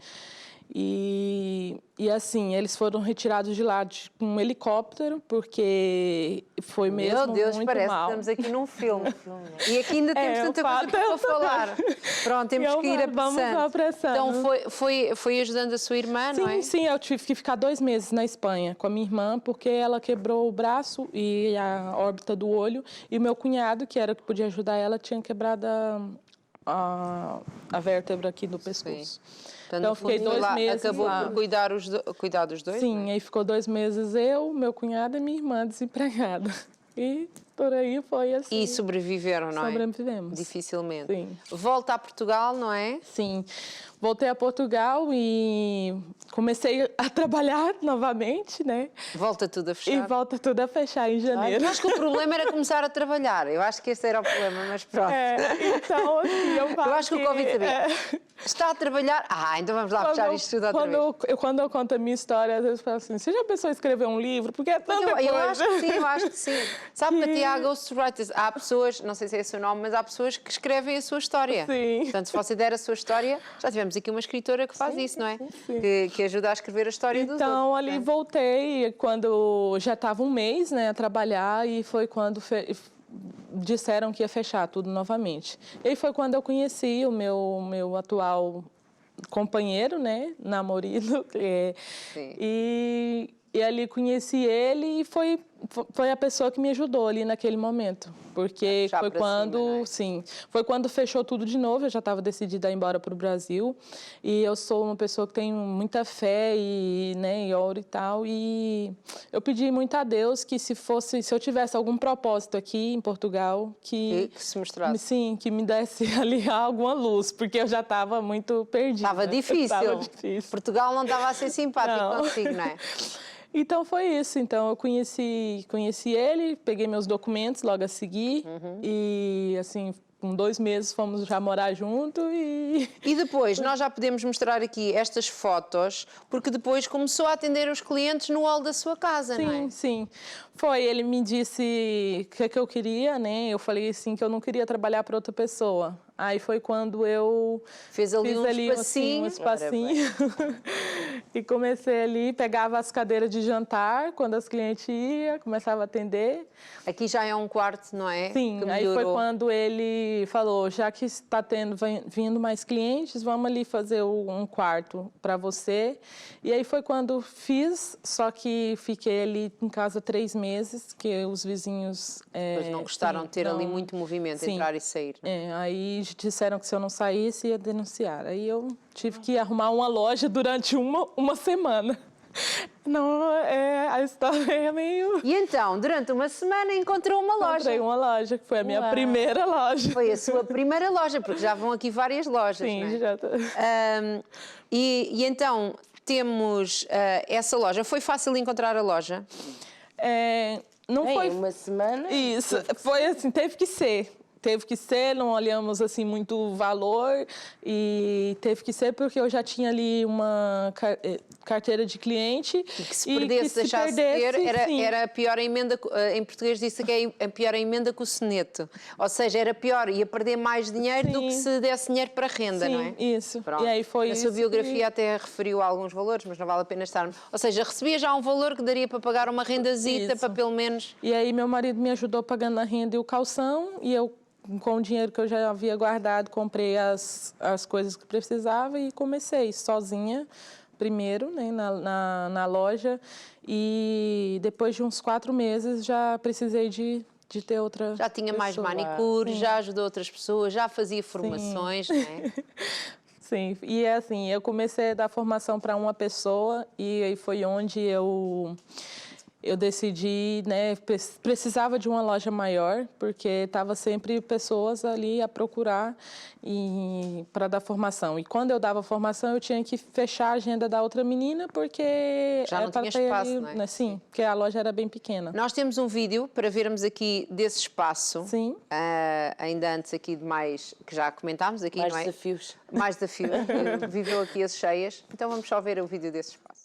Speaker 4: E assim, eles foram retirados de lá com um helicóptero, porque foi mesmo muito mal.
Speaker 2: Meu Deus, parece que estamos aqui num filme. E aqui ainda temos tanta coisa para falar. Pronto, temos que ir apressando. Então, foi ajudando a sua irmã, não é?
Speaker 4: Sim, eu tive que ficar 2 meses na Espanha com a minha irmã, porque ela quebrou o braço e a órbita do olho, e o meu cunhado, que era o que podia ajudar ela, tinha quebrado a vértebra aqui do pescoço. Então, eu fiquei 2 meses
Speaker 2: acabou
Speaker 4: lá.
Speaker 2: por cuidar dos dois?
Speaker 4: Sim, aí ficou 2 meses eu, meu cunhado e minha irmã desempregada. E por aí foi assim.
Speaker 2: E sobreviveram, não é?
Speaker 4: Sobrevivemos.
Speaker 2: Dificilmente.
Speaker 4: Sim.
Speaker 2: Volta a Portugal, não é?
Speaker 4: Sim. Voltei a Portugal e comecei a trabalhar novamente, né?
Speaker 2: Volta tudo a fechar.
Speaker 4: E volta tudo a fechar em janeiro.
Speaker 2: Eu acho que o problema era começar a trabalhar. Eu acho que esse era o problema, mas pronto.
Speaker 4: Então, assim, eu
Speaker 2: acho que o Covid sabia. Está a trabalhar? Então vamos lá fechar isto tudo outra vez.
Speaker 4: Quando eu conto a minha história, às vezes eu falo assim, você já pensou em escrever um livro? Porque é tanta coisa.
Speaker 2: Eu acho que sim. Sabe que até há ghostwriters. Há pessoas, não sei se é esse o nome, mas há pessoas que escrevem a sua história.
Speaker 4: Sim.
Speaker 2: Portanto, se você der a sua história, já tivemos aqui uma escritora que faz isso, não é?
Speaker 4: Sim.
Speaker 2: Que ajuda a escrever a história dos outros.
Speaker 4: Então, ali voltei quando já estava um mês, né, a trabalhar, e foi quando disseram que ia fechar tudo novamente. E aí foi quando eu conheci o meu atual companheiro, né, namorado, e ali conheci ele e foi a pessoa que me ajudou ali naquele momento, porque foi quando, foi quando fechou tudo de novo. Eu já estava decidida a ir embora para o Brasil e eu sou uma pessoa que tem muita fé e, né, e oro e tal, e eu pedi muito a Deus que se eu tivesse algum propósito aqui em Portugal, que
Speaker 2: se mostrasse.
Speaker 4: Sim, que me desse ali alguma luz, porque eu já estava muito perdida.
Speaker 2: Estava difícil. Portugal não estava a ser simpático consigo, não é?
Speaker 4: Então foi isso. Então eu conheci ele, peguei meus documentos logo a seguir e assim, com 2 meses fomos já morar junto e
Speaker 2: depois nós já podemos mostrar aqui estas fotos, porque depois começou a atender os clientes no hall da sua casa, não é?
Speaker 4: Sim. Ele me disse o que eu queria, né? Eu falei assim que eu não queria trabalhar para outra pessoa. Aí foi quando eu
Speaker 2: fiz ali um espacinho.
Speaker 4: Assim, um espacinho. E comecei ali, pegava as cadeiras de jantar, quando as clientes iam, começava a atender.
Speaker 2: Aqui já é um quarto, não é?
Speaker 4: Sim,
Speaker 2: Que
Speaker 4: aí foi
Speaker 2: melhorou.
Speaker 4: quando ele falou, já que está vindo mais clientes, vamos ali fazer um quarto para você. E aí foi quando fiz, só que fiquei ali em casa 3 meses, que os vizinhos...
Speaker 2: Mas não gostaram de ter ali muito movimento,
Speaker 4: Sim.
Speaker 2: entrar e sair.
Speaker 4: Aí disseram que se eu não saísse, ia denunciar. Aí eu tive que arrumar uma loja durante uma semana. Não, a história é meio...
Speaker 2: E então, durante uma semana encontrou uma loja.
Speaker 4: Encontrei uma loja, que foi a minha primeira loja.
Speaker 2: Foi a sua primeira loja, porque já vão aqui várias lojas,
Speaker 4: Sim,
Speaker 2: não é?
Speaker 4: já tô...
Speaker 2: E então, temos essa loja. Foi fácil encontrar a loja?
Speaker 4: Não foi...
Speaker 1: uma semana?
Speaker 4: Isso, foi assim, teve que ser. Teve que ser, não olhamos assim muito valor e teve que ser porque eu já tinha ali uma carteira de cliente.
Speaker 2: E que se perdesse, deixasse de ter, era a pior emenda, em português disse que é a pior emenda que o soneto. Ou seja, era pior, ia perder mais dinheiro do que se desse dinheiro para renda, não é?
Speaker 4: Isso.
Speaker 2: Pronto.
Speaker 4: E aí foi
Speaker 2: a sua biografia até referiu a alguns valores, mas não vale a pena estar... Ou seja, recebia já um valor que daria para pagar uma rendazita, para pelo menos...
Speaker 4: E aí meu marido me ajudou pagando a renda e o calção e eu, com o dinheiro que eu já havia guardado, comprei as coisas que precisava e comecei sozinha, primeiro, né, na loja. E depois de uns 4 meses já precisei de ter outra
Speaker 2: Já tinha mais
Speaker 4: pessoa.
Speaker 2: manicure,
Speaker 4: Sim.
Speaker 2: já ajudou outras pessoas, já fazia formações, não é?
Speaker 4: Sim, e é assim, eu comecei a dar formação para uma pessoa e aí foi onde eu decidi, né, precisava de uma loja maior, porque estava sempre pessoas ali a procurar para dar formação. E quando eu dava formação, eu tinha que fechar a agenda da outra menina, porque...
Speaker 2: Já não tinha espaço,
Speaker 4: ali,
Speaker 2: não é?
Speaker 4: né? Sim, porque a loja era bem pequena.
Speaker 2: Nós temos um vídeo para vermos aqui desse espaço.
Speaker 4: Sim.
Speaker 2: Ainda antes aqui de mais, que já comentámos aqui,
Speaker 1: Mais
Speaker 2: não é?
Speaker 1: desafios.
Speaker 2: Mais desafios. Viveu aqui as cheias. Então vamos só ver o vídeo desse espaço.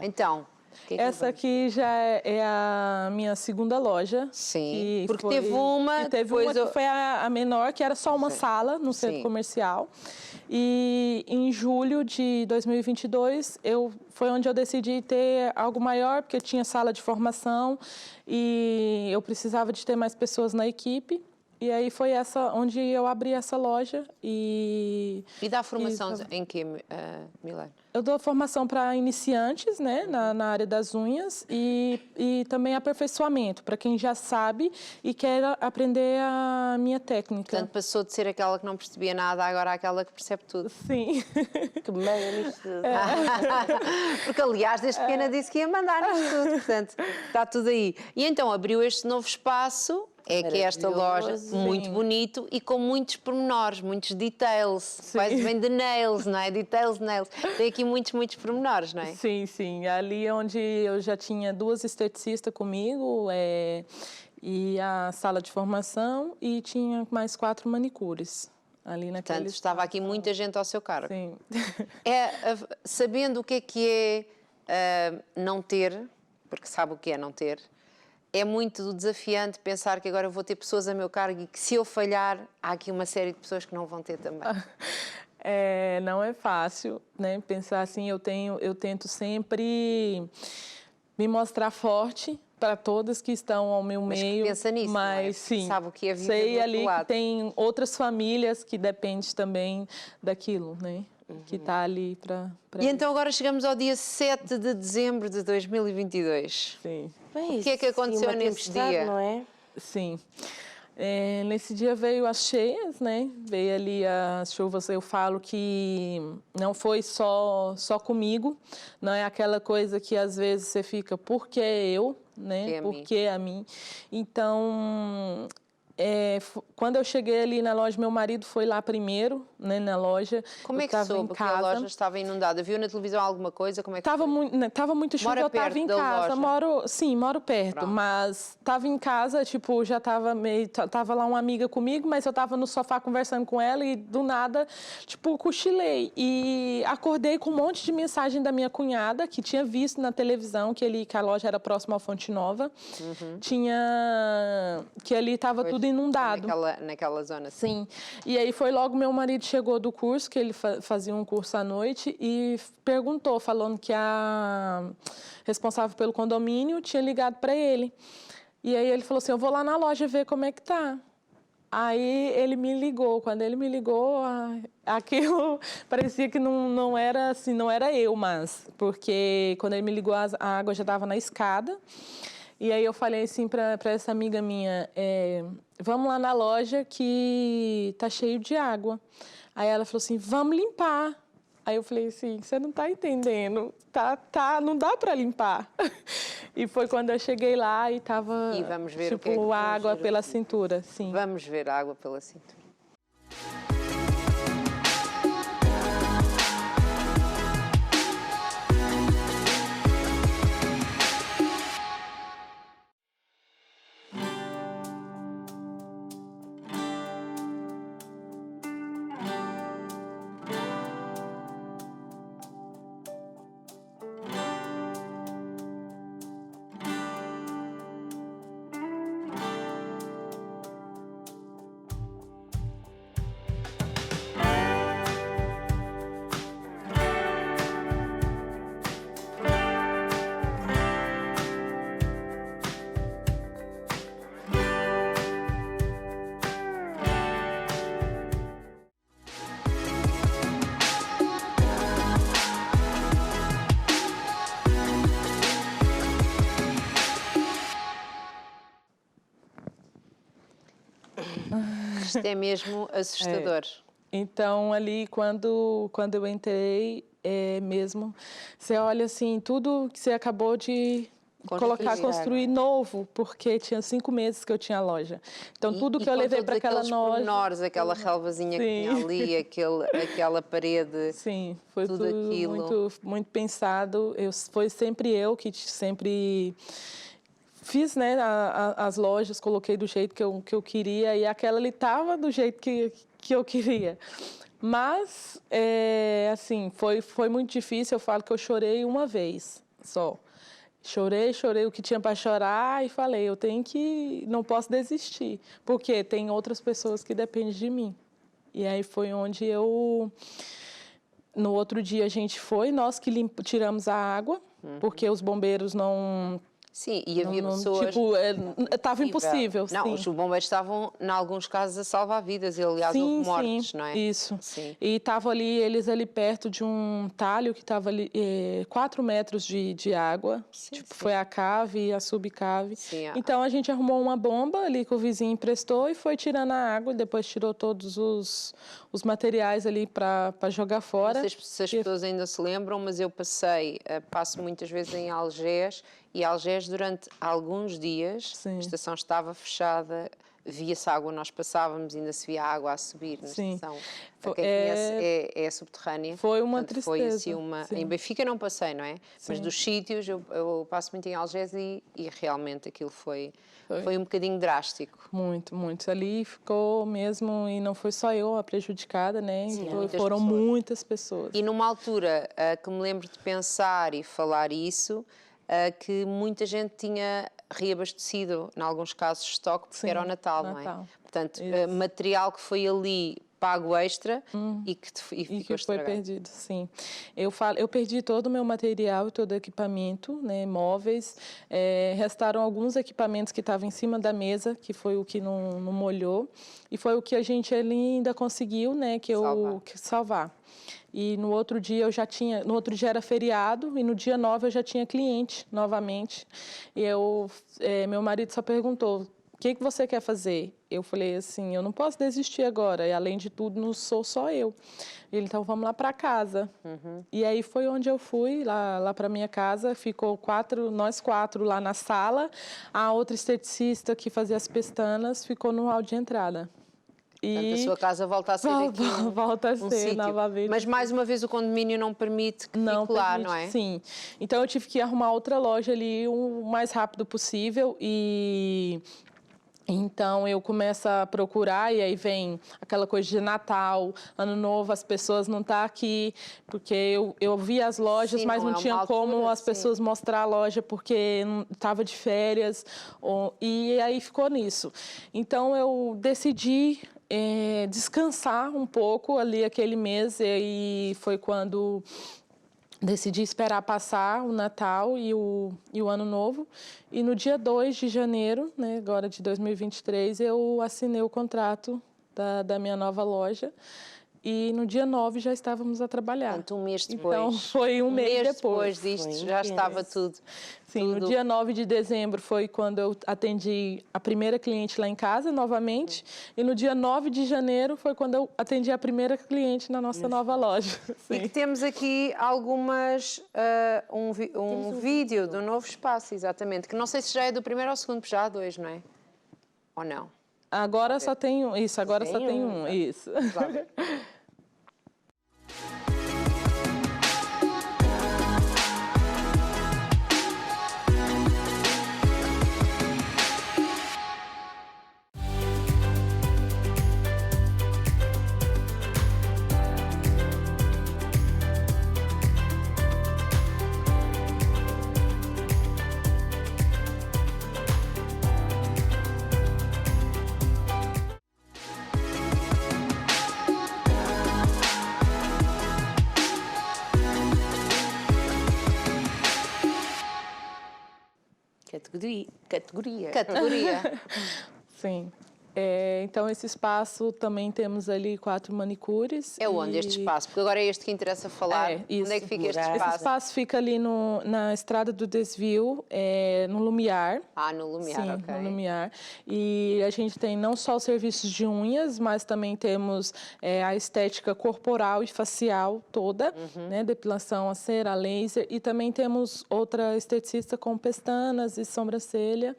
Speaker 2: Então,
Speaker 4: Essa aqui já é a minha segunda loja.
Speaker 2: sim, porque teve uma, depois
Speaker 4: que foi a menor, que era só uma sala no centro
Speaker 2: Sim.
Speaker 4: comercial. E em julho de 2022, foi onde eu decidi ter algo maior, porque eu tinha sala de formação e eu precisava de ter mais pessoas na equipe. E aí foi onde eu abri essa loja
Speaker 2: E dá formação em que, Milena?
Speaker 4: Eu dou formação para iniciantes, né, na área das unhas e também aperfeiçoamento, para quem já sabe e quer aprender a minha técnica.
Speaker 2: Portanto, passou de ser aquela que não percebia nada, agora aquela que percebe tudo.
Speaker 4: Sim.
Speaker 1: Que meio nisto tudo.
Speaker 2: Porque, aliás, desde pequena disse que ia mandar nisto tudo, portanto, está tudo aí. E então abriu este novo espaço, que é esta loja,
Speaker 1: Maravilhoso.
Speaker 2: muito bonito e com muitos pormenores, muitos details. Quase vem de nails, não é? Details, nails. Tem aqui muitos pormenores, não é?
Speaker 4: Sim, sim. Ali onde eu já tinha 2 esteticistas comigo, e a sala de formação, e tinha mais 4 manicures. Ali naquele
Speaker 2: Portanto, estava aqui muita gente ao seu cargo.
Speaker 4: Sim.
Speaker 2: Sabendo o que é não ter, porque sabe o que é não ter, é muito desafiante pensar que agora eu vou ter pessoas a meu cargo e que se eu falhar, há aqui uma série de pessoas que não vão ter também.
Speaker 4: Não é fácil, né? Pensar assim, eu tento sempre me mostrar forte para todas que estão ao meu meio.
Speaker 2: Pensa nisso,
Speaker 4: mas
Speaker 2: não é?
Speaker 4: sim,
Speaker 2: Sabe o que é viver do
Speaker 4: sei
Speaker 2: outro
Speaker 4: ali
Speaker 2: lado.
Speaker 4: que tem outras famílias que dependem também daquilo, né? Que está ali para
Speaker 2: E então agora chegamos ao dia 7 de dezembro de 2022.
Speaker 4: Sim.
Speaker 1: Bem,
Speaker 2: O que é que aconteceu
Speaker 1: uma
Speaker 2: nesse
Speaker 1: tempestade,
Speaker 2: dia?
Speaker 1: Não é?
Speaker 4: Sim. Nesse dia veio as cheias, né? Veio ali as chuvas. Eu falo que não foi só comigo, não é aquela coisa que às vezes você fica, por que eu, né? Por que a mim? Então, quando eu cheguei ali na loja, meu marido foi lá primeiro, né, na loja.
Speaker 2: Como é que soube que a loja estava inundada? Viu na televisão alguma coisa? Como é que
Speaker 4: Tava muito chuva, eu estava em casa. Moro perto,
Speaker 2: Pronto.
Speaker 4: mas estava em casa, tipo, já estava tava lá uma amiga comigo, mas eu estava no sofá conversando com ela e do nada, tipo, cochilei. E acordei com um monte de mensagem da minha cunhada, que tinha visto na televisão que a loja era próxima à Fonte Nova. Que ali estava tudo inundado.
Speaker 2: Naquela zona.
Speaker 4: Sim. E aí foi logo meu marido chegou do curso, que ele fazia um curso à noite, e perguntou, falando que a responsável pelo condomínio tinha ligado para ele. E aí ele falou assim, eu vou lá na loja ver como é que tá. Aí ele me ligou. Quando ele me ligou, aquilo parecia que não era assim, não era eu, mas porque quando ele me ligou a água já estava na escada. E aí eu falei assim para essa amiga minha, vamos lá na loja que tá cheio de água. Aí ela falou assim, vamos limpar. Aí eu falei assim, você não tá entendendo, não dá para limpar. E foi quando eu cheguei lá e tava,
Speaker 2: vamos ver
Speaker 4: tipo, água pela cintura, sim.
Speaker 2: Vamos ver a água pela cintura. Isto é mesmo assustador.
Speaker 4: Então, ali, quando eu entrei, mesmo, você olha assim, tudo que você acabou de construir novo, porque tinha 5 meses que eu tinha loja. Então, tudo que eu levei para aquela loja...
Speaker 2: Pormenores, aquela relvazinha que tinha ali, aquela parede...
Speaker 4: Sim, foi
Speaker 2: tudo aquilo.
Speaker 4: muito pensado. Foi sempre eu que sempre... Fiz, né, as lojas, coloquei do jeito que eu queria e aquela ali estava do jeito que eu queria. Mas, assim, foi muito difícil. Eu falo que eu chorei uma vez só. Chorei o que tinha para chorar e falei, não posso desistir, porque tem outras pessoas que dependem de mim. E aí foi onde no outro dia a gente nós que tiramos a água, porque os bombeiros não...
Speaker 2: Sim, e havia pessoas...
Speaker 4: Tipo, estava impossível.
Speaker 2: Não,
Speaker 4: sim.
Speaker 2: os bombeiros estavam, em alguns casos, a salvar vidas. E, aliás, houve mortes, não é?
Speaker 4: Isso.
Speaker 2: Sim.
Speaker 4: E estavam eles ali perto de um talho que estava ali 4 metros de água.
Speaker 2: Sim.
Speaker 4: Foi a cave e a subcave.
Speaker 2: Sim,
Speaker 4: Então, a gente arrumou uma bomba ali que o vizinho emprestou e foi tirando a água. Depois tirou todos os materiais ali para jogar fora.
Speaker 2: Não sei se as pessoas ainda se lembram, mas eu passo muitas vezes em Algés. E Algés, durante alguns dias, a estação estava fechada, via-se água, nós passávamos, ainda se via água a subir na estação. Para quem conhece, é subterrânea.
Speaker 4: Foi uma
Speaker 2: tristeza.
Speaker 4: Foi
Speaker 2: assim Em Benfica não passei, não é?
Speaker 4: Sim.
Speaker 2: Mas dos sítios, eu passo muito em Algés e realmente aquilo foi um bocadinho drástico.
Speaker 4: Muito, muito. Ali ficou mesmo, e não foi só eu a prejudicada, né?
Speaker 2: Sim,
Speaker 4: foram muitas pessoas.
Speaker 2: E numa altura que me lembro de pensar e falar isso, que muita gente tinha reabastecido, em alguns casos, estoque, porque era o Natal, não é? Portanto, material que foi ali pago extra e que
Speaker 4: foi perdido, sim. Eu perdi todo o meu material e todo o equipamento, né, móveis. Restaram alguns equipamentos que estavam em cima da mesa, que foi o que não molhou. E foi o que a gente ainda conseguiu, né, salvar. E no outro dia no outro dia era feriado e no dia 9 eu já tinha cliente novamente. E meu marido só perguntou, o que você quer fazer? eu falei assim, eu não posso desistir agora, e além de tudo, não sou só eu. Ele, então vamos lá para casa. E aí foi onde eu fui, lá para minha casa, ficou nós quatro lá na sala, a outra esteticista que fazia as pestanas ficou no hall de entrada.
Speaker 2: Portanto, a sua casa volta a ser aqui
Speaker 4: volta a ser
Speaker 2: sítio.
Speaker 4: Novamente.
Speaker 2: Mas mais uma vez o condomínio não permite que fique lá, não é?
Speaker 4: Sim. Então eu tive que arrumar outra loja ali o mais rápido possível e então eu começo a procurar e aí vem aquela coisa de Natal, Ano Novo, as pessoas não estão aqui, porque eu vi as lojas,
Speaker 2: Sim,
Speaker 4: mas não tinha como
Speaker 2: altura,
Speaker 4: as pessoas mostrar a loja porque estava de férias, e aí ficou nisso. Então eu decidi descansar um pouco ali aquele mês e aí foi quando decidi esperar passar o Natal e o Ano Novo. E no dia 2 de janeiro, né, agora de 2023, eu assinei o contrato da minha nova loja. E no dia 9 já estávamos a trabalhar.
Speaker 2: Portanto, um mês depois.
Speaker 4: Então, foi um mês depois
Speaker 2: disto, já estava tudo.
Speaker 4: Sim, no dia 9 de dezembro foi quando eu atendi a primeira cliente lá em casa, novamente. E no dia 9 de janeiro foi quando eu atendi a primeira cliente na nossa nova loja. Sim.
Speaker 2: E que temos aqui algumas... um vídeo do novo espaço, exatamente. Que não sei se já é do primeiro ou segundo, porque já há dois, não é? Ou não?
Speaker 4: Agora só tem um. Isso, agora só tem um. Isso.
Speaker 2: Claro. Categoria.
Speaker 4: Sim. Então, esse espaço também temos ali 4 manicures.
Speaker 2: É onde este espaço? Porque agora é este que interessa falar.
Speaker 4: Isso.
Speaker 2: Onde é que fica este espaço?
Speaker 4: Esse espaço fica ali na Estrada do Desvio, no Lumiar.
Speaker 2: No Lumiar,
Speaker 4: Sim,
Speaker 2: ok.
Speaker 4: no Lumiar. E a gente tem não só os serviços de unhas, mas também temos a estética corporal e facial toda, né? Depilação a cera, a laser. E também temos outra esteticista com pestanas e sobrancelha.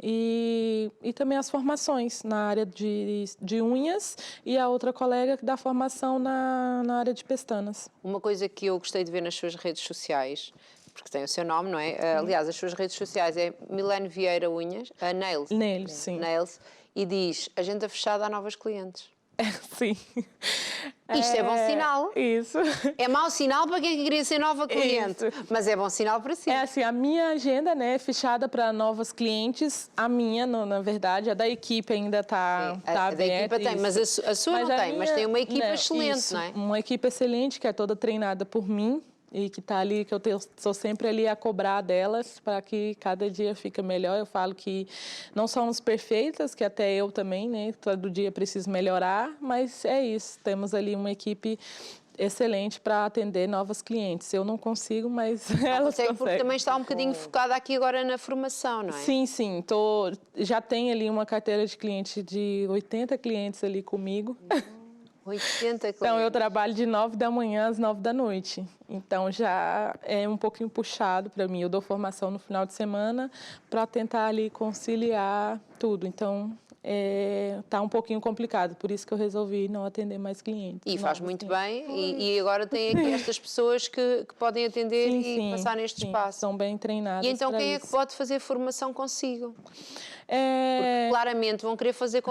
Speaker 4: E também as formações na área de unhas e a outra colega que dá formação na área de pestanas.
Speaker 2: Uma coisa que eu gostei de ver nas suas redes sociais, porque tem o seu nome, não é? Aliás, as suas redes sociais é Milene Vieira Unhas, Nails.
Speaker 4: Nails, sim.
Speaker 2: Nails, e diz, agenda fechada a novas clientes.
Speaker 4: Sim.
Speaker 2: Isto é bom sinal.
Speaker 4: Isso.
Speaker 2: É mau sinal para quem queria ser nova cliente,
Speaker 4: Isso.
Speaker 2: mas é bom sinal para si.
Speaker 4: É assim, a minha agenda, né, é fechada para novas clientes. A minha, na verdade, a da equipe ainda está aberta.
Speaker 2: Da equipa tem, mas a sua não tem, mas tem uma equipa excelente,
Speaker 4: isso,
Speaker 2: não é?
Speaker 4: Uma equipe excelente, que é toda treinada por mim. E que está ali, que eu sou sempre ali a cobrar delas para que cada dia fique melhor. Eu falo que não somos perfeitas, que até eu também, né? Todo dia preciso melhorar, mas é isso. Temos ali uma equipe excelente para atender novas clientes. Eu não consigo, mas elas conseguem.
Speaker 2: Porque também está um bocadinho focada aqui agora na formação, não é?
Speaker 4: Sim, sim. Já tenho ali uma carteira de cliente de 80 clientes ali comigo.
Speaker 2: 80 clientes.
Speaker 4: Então, eu trabalho de 9 da manhã às 9 da noite. Então, já é um pouquinho puxado para mim. Eu dou formação no final de semana para tentar ali conciliar tudo. Então, tá um pouquinho complicado. Por isso que eu resolvi não atender mais clientes.
Speaker 2: E faz muito bem. E agora tem aqui estas pessoas que podem atender e passar neste espaço.
Speaker 4: São bem treinadas.
Speaker 2: E então, quem é que pode fazer formação consigo? Porque claramente vão querer fazer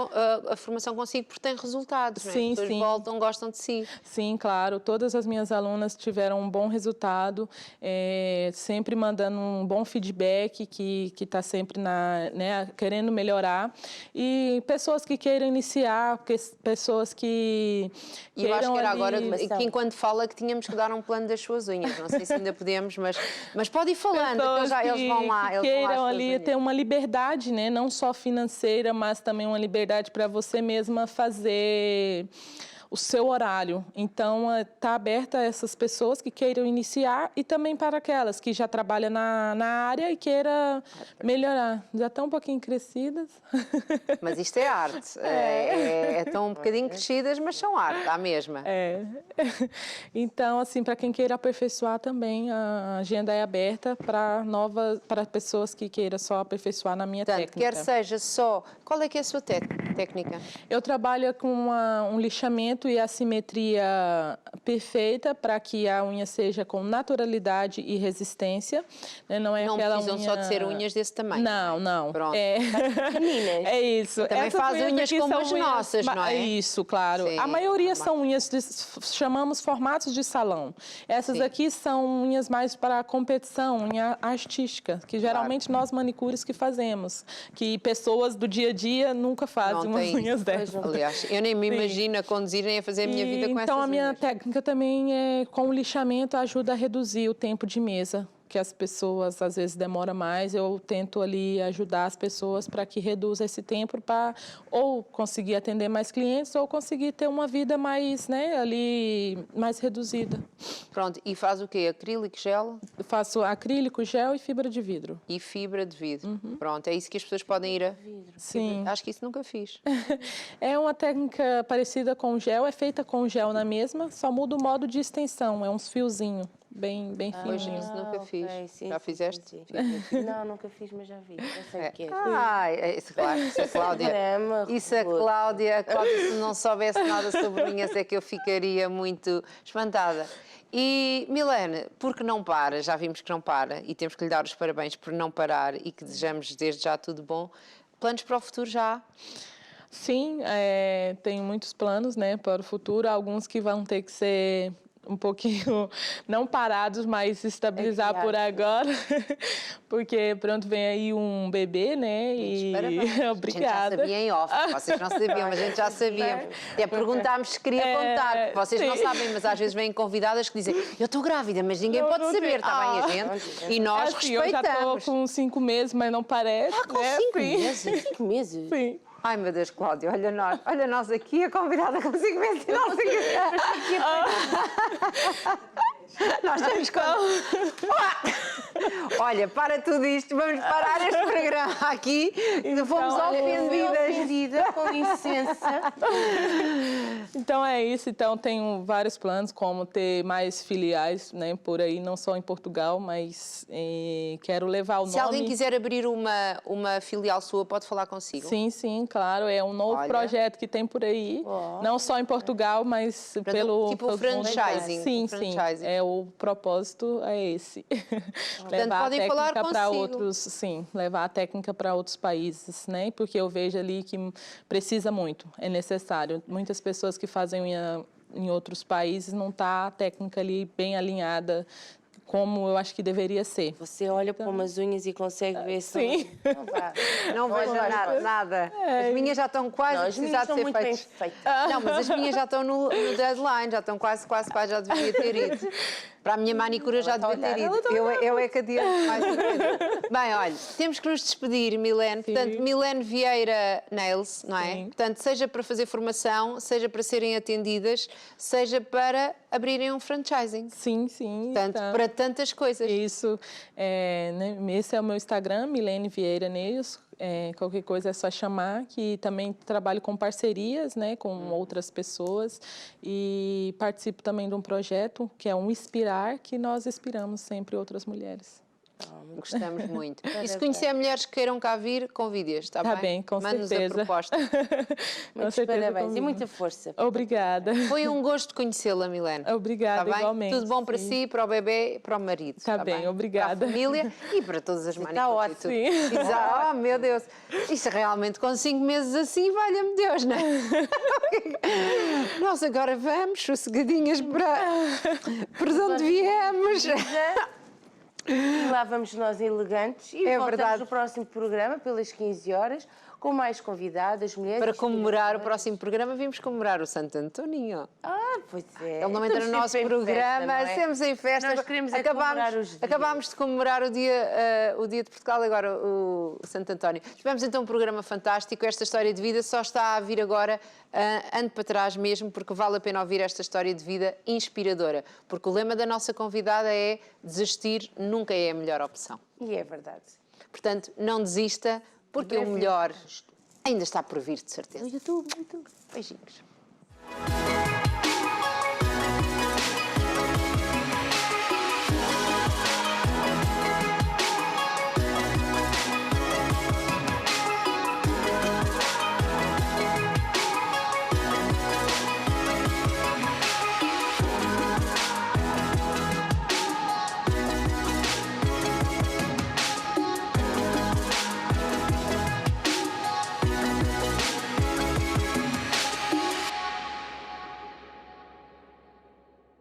Speaker 2: a formação consigo porque tem resultados, não é? As pessoas voltam, gostam de si.
Speaker 4: Sim, claro. Todas as minhas alunas tiveram um bom resultado, sempre mandando um bom feedback, que está sempre querendo melhorar. E pessoas que queiram iniciar, pessoas que
Speaker 2: E eu acho que era agora que enquanto fala que tínhamos que dar um plano das suas unhas. Não sei se ainda podemos, mas pode ir falando, que eles vão lá.
Speaker 4: Eles queiram ali ter uma liberdade, né? Não só financeira, mas também uma liberdade para você mesma fazer o seu horário. Então, está aberta a essas pessoas que queiram iniciar e também para aquelas que já trabalham na área e queiram melhorar. Já estão um pouquinho crescidas.
Speaker 2: Mas isto é arte. Estão um bocadinho crescidas, mas são arte, à mesma.
Speaker 4: É. Então, assim, para quem queira aperfeiçoar também, a agenda é aberta para pessoas que queiram só aperfeiçoar na minha
Speaker 2: Portanto,
Speaker 4: técnica.
Speaker 2: quer seja só... Qual é que é a sua técnica?
Speaker 4: Eu trabalho com um lixamento e assimetria perfeita para que a unha seja com naturalidade e resistência. Né? Não é
Speaker 2: Não
Speaker 4: aquela
Speaker 2: precisam
Speaker 4: unha...
Speaker 2: só de ser unhas desse tamanho.
Speaker 4: Não, não.
Speaker 2: Pronto.
Speaker 1: Pequeninas.
Speaker 4: É isso.
Speaker 2: Também
Speaker 4: Essas
Speaker 2: faz unhas
Speaker 4: aqui
Speaker 2: como
Speaker 4: são
Speaker 2: as nossas, não é?
Speaker 4: Isso, claro.
Speaker 2: Sim.
Speaker 4: A maioria são unhas, chamamos formatos de salão. Essas
Speaker 2: Sim.
Speaker 4: aqui são unhas mais para a competição, unha artística, que geralmente nós manicures que fazemos. Que pessoas do dia a dia nunca fazem
Speaker 2: Não
Speaker 4: umas
Speaker 2: tem
Speaker 4: unhas
Speaker 2: isso.
Speaker 4: dessas.
Speaker 2: Aliás, eu nem me imagino a conduzir nem a fazer a minha vida com essas
Speaker 4: Então, a minha
Speaker 2: unhas.
Speaker 4: técnica também é com o lixamento, ajuda a reduzir o tempo de mesa, que as pessoas às vezes demoram mais. Eu tento ali ajudar as pessoas para que reduza esse tempo para ou conseguir atender mais clientes ou conseguir ter uma vida mais, né, ali mais reduzida.
Speaker 2: Pronto, e faz o quê? Acrílico, gel
Speaker 4: Eu faço acrílico, gel e fibra de vidro.
Speaker 2: e fibra de vidro. Pronto, é isso que as pessoas podem ir a...
Speaker 4: Sim.
Speaker 2: Acho que isso nunca fiz.
Speaker 4: É uma técnica parecida com gel, é feita com gel na mesma, só muda o modo de extensão, é uns fiozinhos bem
Speaker 2: Pois,
Speaker 4: fininhos.
Speaker 2: isso nunca fiz.
Speaker 1: Sim,
Speaker 2: Já
Speaker 1: sim,
Speaker 2: fizeste?
Speaker 1: sim. Não, nunca fiz, mas já vi. Já sei o que é.
Speaker 2: Isso, claro, isso a Cláudia.
Speaker 1: Caramba,
Speaker 2: Isso a Cláudia, se não soubesse nada sobre unhas é que eu ficaria muito espantada. E, Milene, por que não para? Já vimos que não para e temos que lhe dar os parabéns por não parar e que desejamos desde já tudo bom. Planos para o futuro já?
Speaker 4: Sim, tenho muitos planos, né, para o futuro, alguns que vão ter que ser um pouquinho, não parados, mas estabilizar por agora, porque pronto, vem aí um bebê, né, e obrigada.
Speaker 2: A gente já sabia em off, vocês não sabiam, mas a gente já sabia. Até perguntámos se queria contar, porque vocês não sabem, mas às vezes vêm convidadas que dizem eu estou grávida, mas ninguém pode saber, está bem a gente? E nós
Speaker 4: assim, eu já estou
Speaker 2: respeitamos.
Speaker 4: com 5 meses, mas não parece,
Speaker 2: Com
Speaker 4: né?
Speaker 2: 5
Speaker 4: Sim.
Speaker 2: meses?
Speaker 1: 5 meses?
Speaker 4: Sim.
Speaker 2: Ai, meu Deus, Cláudia, olha nós aqui, a convidada com 5 meses e não sei o que. Nós estamos com... Olha, para tudo isto, vamos parar este programa aqui, fomos ofendidas.
Speaker 1: Com licença.
Speaker 4: Então é isso, então tenho vários planos, como ter mais filiais, né, por aí, não só em Portugal, mas quero levar o nome...
Speaker 2: Se alguém quiser abrir uma filial sua, pode falar consigo?
Speaker 4: Sim, claro, é um novo projeto que tem por aí, não só em Portugal, mas pelo...
Speaker 2: Tipo franchising.
Speaker 4: Sim,
Speaker 2: franchising.
Speaker 4: o propósito é esse.
Speaker 2: Portanto, podem falar
Speaker 4: para
Speaker 2: consigo.
Speaker 4: outros, sim, levar a técnica para outros países, né? Porque eu vejo ali que precisa muito, é necessário. Muitas pessoas que fazem unha em outros países não tá a técnica ali bem alinhada como eu acho que deveria ser.
Speaker 1: Você olha para umas unhas e consegue ver se...
Speaker 4: Sim.
Speaker 2: Não vejo nada. As minhas já estão quase a
Speaker 1: As minhas
Speaker 2: precisar de
Speaker 1: são
Speaker 2: ser
Speaker 1: muito bem
Speaker 2: feitas.
Speaker 1: feitas.
Speaker 2: Não, mas as minhas já estão no deadline, já estão quase, já deveria ter ido. Para a minha manicura já devia ter ido. Eu é que adianto mais um bocadinho. Bem, olha, temos que nos despedir, Milene. Portanto, Milene Vieira Nails, não é?
Speaker 4: Sim.
Speaker 2: Portanto, seja para fazer formação, seja para serem atendidas, seja para abrirem um franchising.
Speaker 4: Sim.
Speaker 2: Portanto, para tantas coisas.
Speaker 4: Isso, né, esse é o meu Instagram, Milene Vieira Nails. Qualquer coisa é só chamar, que também trabalho com parcerias, né, com outras pessoas e participo também de um projeto que é um Inspirar, que nós inspiramos sempre outras mulheres.
Speaker 2: Gostamos muito. E se conhecer mulheres que queiram cá vir, convide-as, está bem?
Speaker 4: Tá bem, com
Speaker 2: Mande-nos
Speaker 4: certeza.
Speaker 2: a proposta.
Speaker 1: Muitos parabéns e muita força.
Speaker 4: Obrigada.
Speaker 2: Foi um gosto conhecê-la, Milene.
Speaker 4: Obrigada,
Speaker 2: Está bem?
Speaker 4: igualmente.
Speaker 2: Tudo bom para
Speaker 4: sim.
Speaker 2: si, para o bebê, para o marido.
Speaker 4: Tá bem, obrigada.
Speaker 2: Para a família e para todas as manicuras.
Speaker 1: ótimo.
Speaker 2: Exato. Oh, meu Deus. Isto realmente com 5 meses assim, valha-me Deus, não é? Nós agora vamos, sossegadinhas para onde viemos.
Speaker 1: Lá vamos nós elegantes e voltamos
Speaker 2: verdade.
Speaker 1: no próximo programa, pelas 15 horas, com mais convidadas, mulheres.
Speaker 2: Para comemorar o
Speaker 1: inspiradoras.
Speaker 2: próximo programa, vimos comemorar o Santo António.
Speaker 1: Pois é.
Speaker 2: Ele não entra no
Speaker 1: Estamos
Speaker 2: nosso
Speaker 1: sempre em
Speaker 2: programa,
Speaker 1: festa, não é?
Speaker 2: sempre em festa.
Speaker 1: Nós queremos é comemorar os dias.
Speaker 2: Acabámos de comemorar o dia de Portugal, agora o Santo António. Tivemos então um programa fantástico. Esta história de vida só está a vir agora, ande para trás mesmo, porque vale a pena ouvir esta história de vida inspiradora. Porque o lema da nossa convidada é: desistir nunca é a melhor opção.
Speaker 1: E é verdade.
Speaker 2: Portanto, não desista, porque o melhor ainda está por vir, de certeza.
Speaker 1: No YouTube.
Speaker 2: Beijinhos.